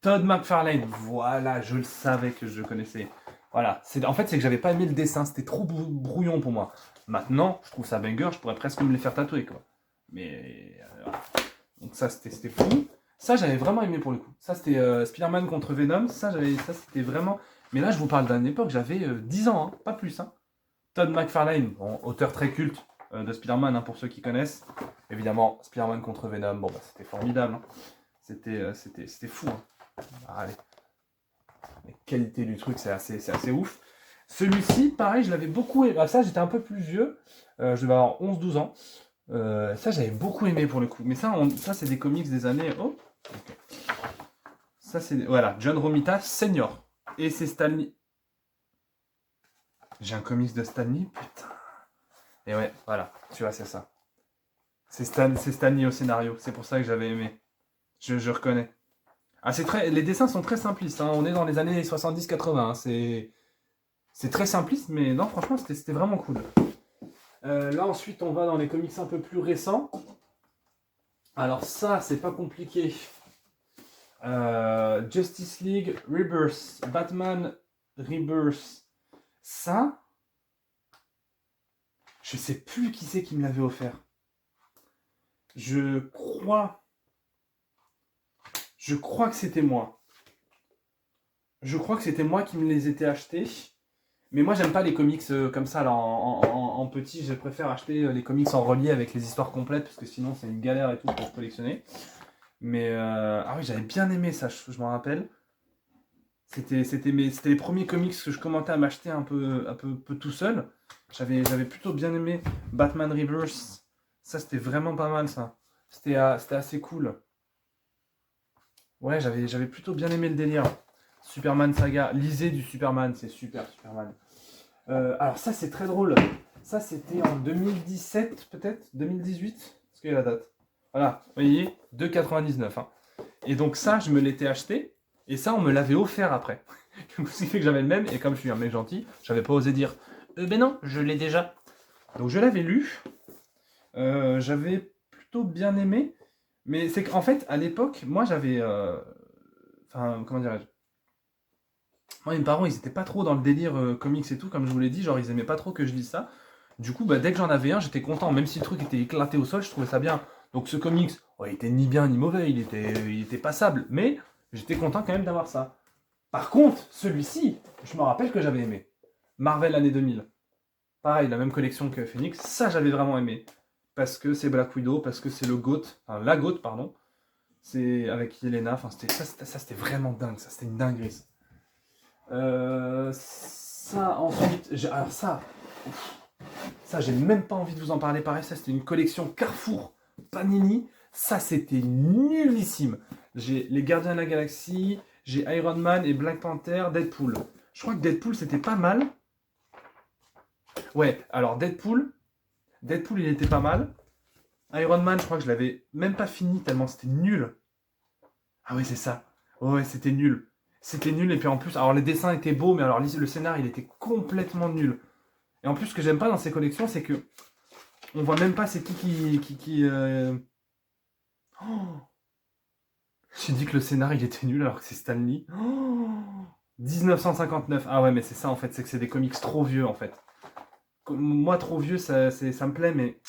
Todd McFarlane. Voilà, je le savais que je le connaissais. Voilà. En fait, c'est que j'avais pas aimé le dessin. C'était trop brouillon pour moi. Maintenant, je trouve ça banger. Je pourrais presque me les faire tatouer, quoi. Mais voilà. Donc ça, c'était fou. Ça, j'avais vraiment aimé pour le coup. Ça, c'était Spider-Man contre Venom. Ça, c'était vraiment... Mais là, je vous parle d'une époque, j'avais 10 ans, hein, pas plus. Hein. Todd McFarlane, bon, auteur très culte de Spider-Man, hein, pour ceux qui connaissent. Évidemment, Spider-Man contre Venom, bon, bah, c'était formidable. Hein. C'était fou. Hein. Allez. La qualité du truc, c'est assez ouf. Celui-ci, pareil, je l'avais beaucoup aimé. Ah, ça, j'étais un peu plus vieux. Je devais avoir 11-12 ans. Ça, j'avais beaucoup aimé pour le coup. Mais ça, c'est des comics des années... Oh, okay. Ça, c'est... Voilà, John Romita Senior. Et c'est Stanley. J'ai un comics de Stanley, putain. Et ouais, voilà, tu vois, c'est ça. C'est Stanley au scénario. C'est pour ça que j'avais aimé. Je reconnais. Ah, les dessins sont très simplistes, hein. On est dans les années 70-80, hein. C'est très simpliste, mais non, franchement, c'était vraiment cool. Là, ensuite, on va dans les comics un peu plus récents. Alors ça, c'est pas compliqué. Justice League Rebirth, Batman Rebirth. Ça, je sais plus qui c'est qui me l'avait offert. Je crois que c'était moi. Je crois que c'était moi qui me les étais achetés. Mais moi, j'aime pas les comics comme ça, là, en petit. Je préfère acheter les comics en relié avec les histoires complètes, parce que sinon, c'est une galère et tout pour collectionner. Mais, ah oui, j'avais bien aimé ça, je m'en rappelle. C'était les premiers comics que je commentais à m'acheter un peu tout seul. J'avais plutôt bien aimé Batman Rebirth. Ça, c'était vraiment pas mal, ça. C'était assez cool. Ouais, j'avais plutôt bien aimé le délire. Superman Saga. Lisez du Superman, c'est super, Superman. Alors ça, c'est très drôle. Ça, c'était en 2017, peut-être 2018. Est-ce qu'il y a la date? Voilà, vous voyez, 2,99. Hein. Et donc ça, je me l'étais acheté. Et ça, on me l'avait offert après. Ce qui fait que j'avais le même. Et comme je suis un mec gentil, j'avais pas osé dire ben non, je l'ai déjà. Donc je l'avais lu. J'avais plutôt bien aimé. Mais c'est qu'en fait, à l'époque, moi j'avais. Enfin, comment dirais-je? Moi, mes parents, ils étaient pas trop dans le délire comics et tout, comme je vous l'ai dit. Genre, ils aimaient pas trop que je lise ça. Du coup, bah, dès que j'en avais un, j'étais content. Même si le truc était éclaté au sol, je trouvais ça bien. Donc ce comics, oh, il était ni bien ni mauvais. Il était passable. Mais j'étais content quand même d'avoir ça. Par contre, celui-ci, je me rappelle que j'avais aimé. Marvel année 2000. Pareil, la même collection que Phoenix. Ça, j'avais vraiment aimé. Parce que c'est Black Widow, parce que c'est le GOAT. Enfin, la GOAT, pardon. C'est avec Yelena. Enfin, c'était vraiment dingue. Ça, c'était une dinguerie. Ça, ensuite... Alors ça, j'ai même pas envie de vous en parler. Pareil, ça, c'était une collection Carrefour Panini. Ça, c'était nullissime. J'ai les Gardiens de la Galaxie, j'ai Iron Man et Black Panther, Deadpool. Je crois que Deadpool, c'était pas mal. Ouais, alors Deadpool, il était pas mal. Iron Man, je crois que je l'avais même pas fini tellement c'était nul. Ah ouais, c'est ça. Ouais, c'était nul. C'était nul et puis en plus, alors les dessins étaient beaux, mais alors le scénar, il était complètement nul. Et en plus, ce que j'aime pas dans ces collections, c'est que on voit même pas c'est Oh, j'ai dit que le scénar, il était nul alors que c'est Stan Lee. Oh, 1959. Ah ouais, mais c'est ça en fait, c'est que c'est des comics trop vieux en fait. Moi, trop vieux, ça me plaît, mais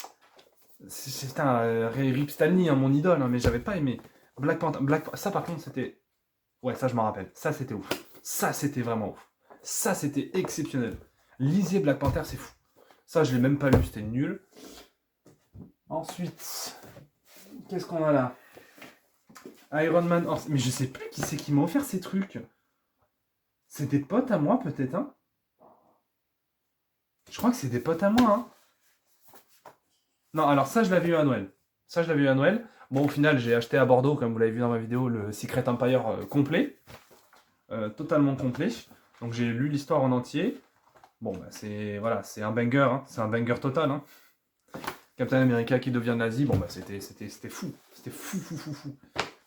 c'est un Rip Stan Lee, hein, mon idole, hein, mais j'avais pas aimé. Black Panther, ça par contre, c'était. Ouais, ça je m'en rappelle. Ça c'était ouf. Ça c'était vraiment ouf. Ça c'était exceptionnel. Lisez Black Panther, c'est fou. Ça je l'ai même pas lu, c'était nul. Ensuite, qu'est-ce qu'on a là? Iron Man. Oh, mais je sais plus qui c'est qui m'a offert ces trucs. C'est des potes à moi peut-être, hein? Je crois que c'est des potes à moi, hein? Non, alors ça je l'avais eu à Noël. Ça je l'avais eu à Noël. Bon, au final, j'ai acheté à Bordeaux, comme vous l'avez vu dans ma vidéo, le Secret Empire complet. Totalement complet. Donc j'ai lu l'histoire en entier. Bon, bah, c'est un banger, hein. C'est un banger total. Hein. Captain America qui devient nazi, bon bah c'était fou. C'était fou.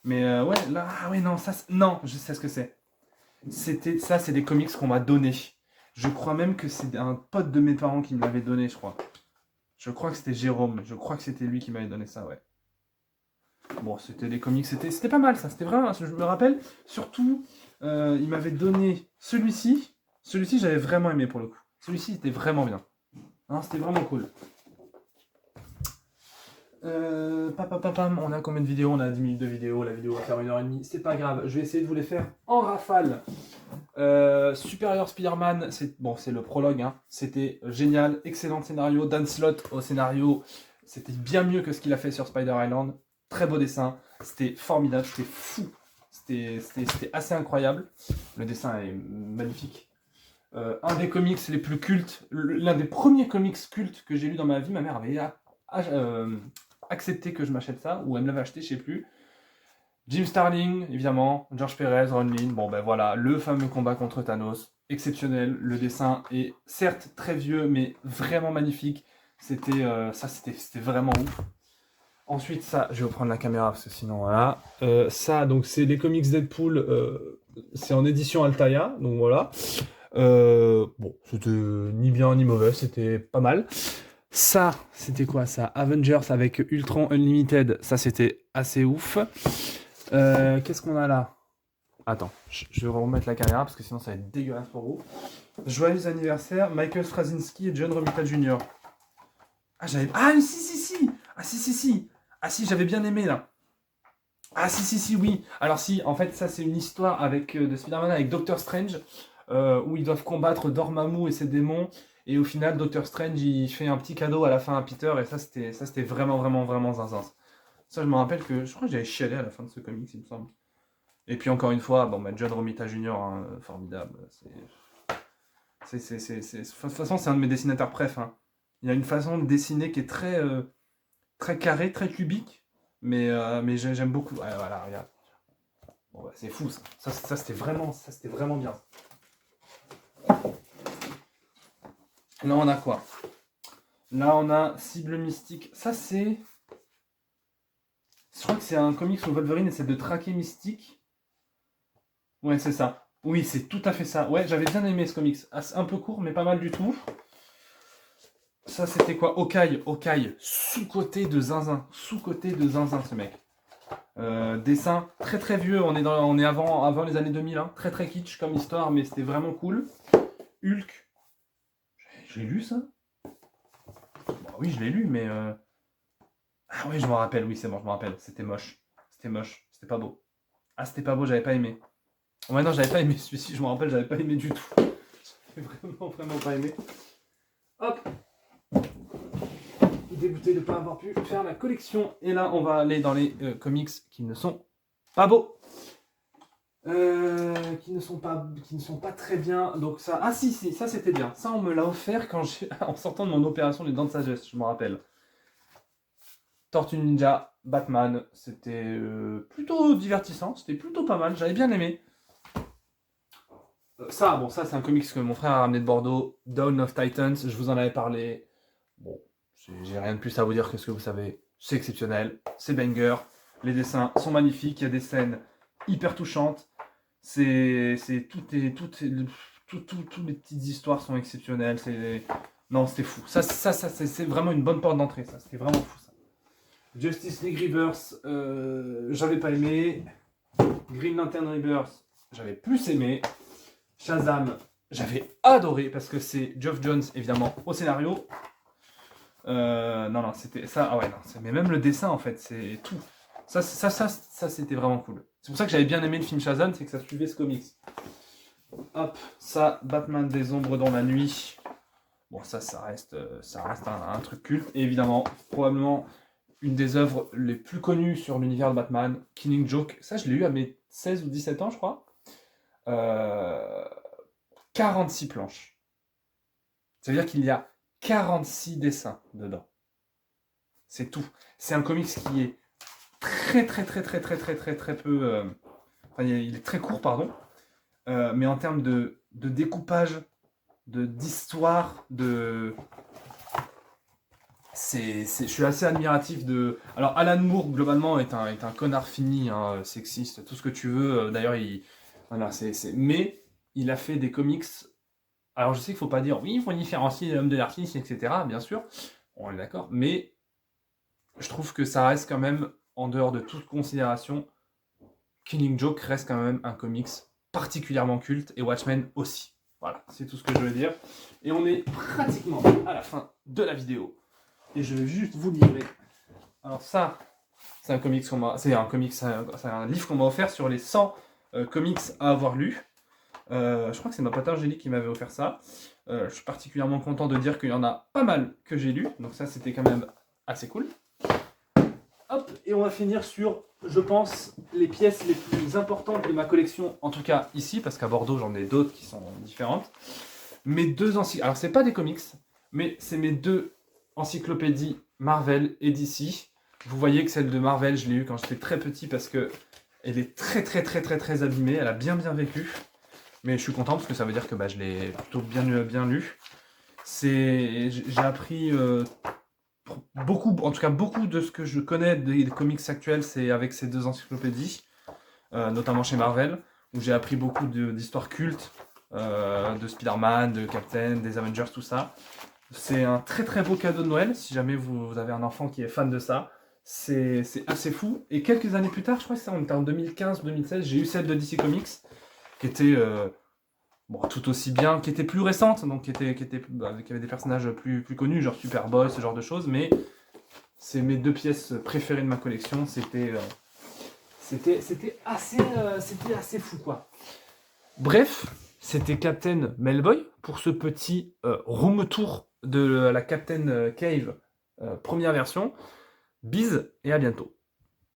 Mais ouais, là, ah ouais, non, non, je sais ce que c'est. Ça, c'est des comics qu'on m'a donné. Je crois même que c'est un pote de mes parents qui me l'avait donné, je crois. Je crois que c'était Jérôme. Je crois que c'était lui qui m'avait donné ça, ouais. Bon, c'était des comics, c'était pas mal ça, c'était vraiment, je me rappelle, surtout, il m'avait donné celui-ci, j'avais vraiment aimé pour le coup, celui-ci était vraiment bien, hein, c'était vraiment cool. On a combien de vidéos? On a 10 minutes de vidéo, la vidéo va faire 1h30, c'est pas grave, je vais essayer de vous les faire en rafale. Superior Spider-Man, c'est le prologue, hein. C'était génial, excellent scénario, Dan Slott au scénario, c'était bien mieux que ce qu'il a fait sur Spider Island. Très beau dessin, c'était formidable, c'était fou, c'était assez incroyable. Le dessin est magnifique. Un des comics les plus cultes, l'un des premiers comics cultes que j'ai lu dans ma vie, ma mère avait accepté que je m'achète ça, ou elle me l'avait acheté, je sais plus. Jim Starlin, évidemment, George Perez, Ron Lim, bon ben voilà, le fameux combat contre Thanos, exceptionnel, le dessin est certes très vieux, mais vraiment magnifique, c'était vraiment ouf. Ensuite, ça, je vais reprendre la caméra parce que sinon, voilà. Ça, donc, c'est les comics Deadpool. C'est en édition Altaïa, donc voilà. Bon, c'était ni bien ni mauvais, c'était pas mal. Ça, c'était quoi ça? Avengers avec Ultron Unlimited, ça c'était assez ouf. Qu'est-ce qu'on a là? Attends, je vais remettre la caméra parce que sinon ça va être dégueulasse pour vous. Joyeux anniversaire, Michael Straczynski et John Romita Jr. Ah, j'avais. Ah, si! Ah, si! Ah, si, j'avais bien aimé là. Ah, si, oui. Alors, si, en fait, ça c'est une histoire avec, de Spider-Man avec Doctor Strange où ils doivent combattre Dormammu et ses démons. Et au final, Doctor Strange il fait un petit cadeau à la fin à Peter. Et ça c'était vraiment zinzin. Ça, je me rappelle que je crois que j'avais chialé à la fin de ce comics, il me semble. Et puis encore une fois, bon, bah, John Romita Jr., hein, formidable. De toute façon, c'est un de mes dessinateurs préf. Hein. Il a une façon de dessiner qui est très carrée, très cubique. Mais j'aime beaucoup. Ouais, voilà, regarde. Bon, bah, c'est fou ça. Ça c'était vraiment bien. Là, on a quoi? Là, on a Cible Mystique. Ça, c'est. Je crois que c'est un comics où Wolverine essaie de traquer Mystique. Ouais, c'est ça. Oui, c'est tout à fait ça. Ouais, j'avais bien aimé ce comics. Un peu court, mais pas mal du tout. Ça, c'était quoi? Hawkeye. Sous-côté de zinzin. Sous-côté de zinzin, ce mec. Dessin très vieux. On est avant les années 2000. Hein. Très kitsch comme histoire, mais c'était vraiment cool. Hulk. J'ai lu ça? Bah, oui, je l'ai lu, mais. Ah oui, je me rappelle. Oui, c'est bon, je me rappelle. C'était moche. C'était pas beau. Ah, c'était pas beau, j'avais pas aimé. Ouais, non, j'avais pas aimé celui-ci, je me rappelle, j'avais pas aimé du tout. J'avais vraiment pas aimé. Hop. Dégoûté de ne pas avoir pu faire la collection. Et là, on va aller dans les comics qui ne sont pas beaux. Qui ne sont pas très bien. Donc ça... Ah si, ça c'était bien. Ça, on me l'a offert en sortant de mon opération des dents de sagesse, je me rappelle. Tortue Ninja, Batman, c'était plutôt divertissant, c'était plutôt pas mal, j'avais bien aimé. Ça c'est un comics que mon frère a ramené de Bordeaux, Dawn of Titans, je vous en avais parlé. Bon, j'ai rien de plus à vous dire que ce que vous savez. C'est exceptionnel, c'est banger, les dessins sont magnifiques, il y a des scènes hyper touchantes. Toutes les petites histoires sont exceptionnelles. Non, c'était fou. Ça c'est vraiment une bonne porte d'entrée. Ça, c'était vraiment fou. Ça. Justice League Rebirth, j'avais pas aimé. Green Lantern Rebirth, j'avais plus aimé. Shazam, j'avais adoré parce que c'est Geoff Johns évidemment au scénario. Non, c'était ça. Ah ouais, non, mais même le dessin en fait, c'est tout. Ça c'était vraiment cool. C'est pour ça que j'avais bien aimé le film Shazam, c'est que ça suivait ce comics. Hop, ça, Batman des ombres dans la nuit. Bon, ça reste un truc culte. Et évidemment, probablement une des œuvres les plus connues sur l'univers de Batman, Killing Joke. Ça, je l'ai eu à mes 16 ou 17 ans, je crois. 46 planches. Ça veut dire qu'il y a 46 dessins dedans. C'est tout. C'est un comics qui est très peu... Enfin, il est très court, pardon. Mais en termes de découpage, d'histoire, je suis assez admiratif de... Alors, Alan Moore, globalement, est un connard fini, hein, sexiste, tout ce que tu veux. D'ailleurs, voilà, mais il a fait des comics... Alors, je sais qu'il ne faut pas dire, oui, il faut différencier l'homme de l'artiste, etc., bien sûr, on est d'accord, mais je trouve que ça reste quand même, en dehors de toute considération, Killing Joke reste quand même un comics particulièrement culte, et Watchmen aussi. Voilà, c'est tout ce que je veux dire. Et on est pratiquement à la fin de la vidéo. Et je vais juste vous livrer. Alors ça, c'est un comics c'est un livre qu'on m'a offert sur les 100 comics à avoir lus. Je crois que c'est ma pote Angélique qui m'avait offert ça. Je suis particulièrement content de dire qu'il y en a pas mal que j'ai lu. Donc ça, c'était quand même assez cool. Hop, et on va finir sur, je pense, les pièces les plus importantes de ma collection, en tout cas ici, parce qu'à Bordeaux, j'en ai d'autres qui sont différentes. Mes deux encyclopédies, alors c'est pas des comics, mais c'est mes deux encyclopédies Marvel et DC. Vous voyez que celle de Marvel, je l'ai eue quand j'étais très petit parce que elle est très abîmée, elle a bien vécu. Mais je suis content parce que ça veut dire que je l'ai plutôt bien lu. J'ai appris en tout cas beaucoup de ce que je connais des comics actuels, c'est avec ces deux encyclopédies, notamment chez Marvel, où j'ai appris beaucoup d'histoires cultes, de Spider-Man, de Captain, des Avengers, tout ça. C'est un très très beau cadeau de Noël, si jamais vous avez un enfant qui est fan de ça. C'est assez fou. Et quelques années plus tard, je crois que on était en 2015-2016, j'ai eu celle de DC Comics, qui était tout aussi bien, qui était plus récente, donc qui avait des personnages plus connus, genre Superboy, ce genre de choses, mais c'est mes deux pièces préférées de ma collection. C'était assez fou, quoi. Bref, c'était Captain Melboy pour ce petit room tour de la Captain Cave première version. Bise et à bientôt.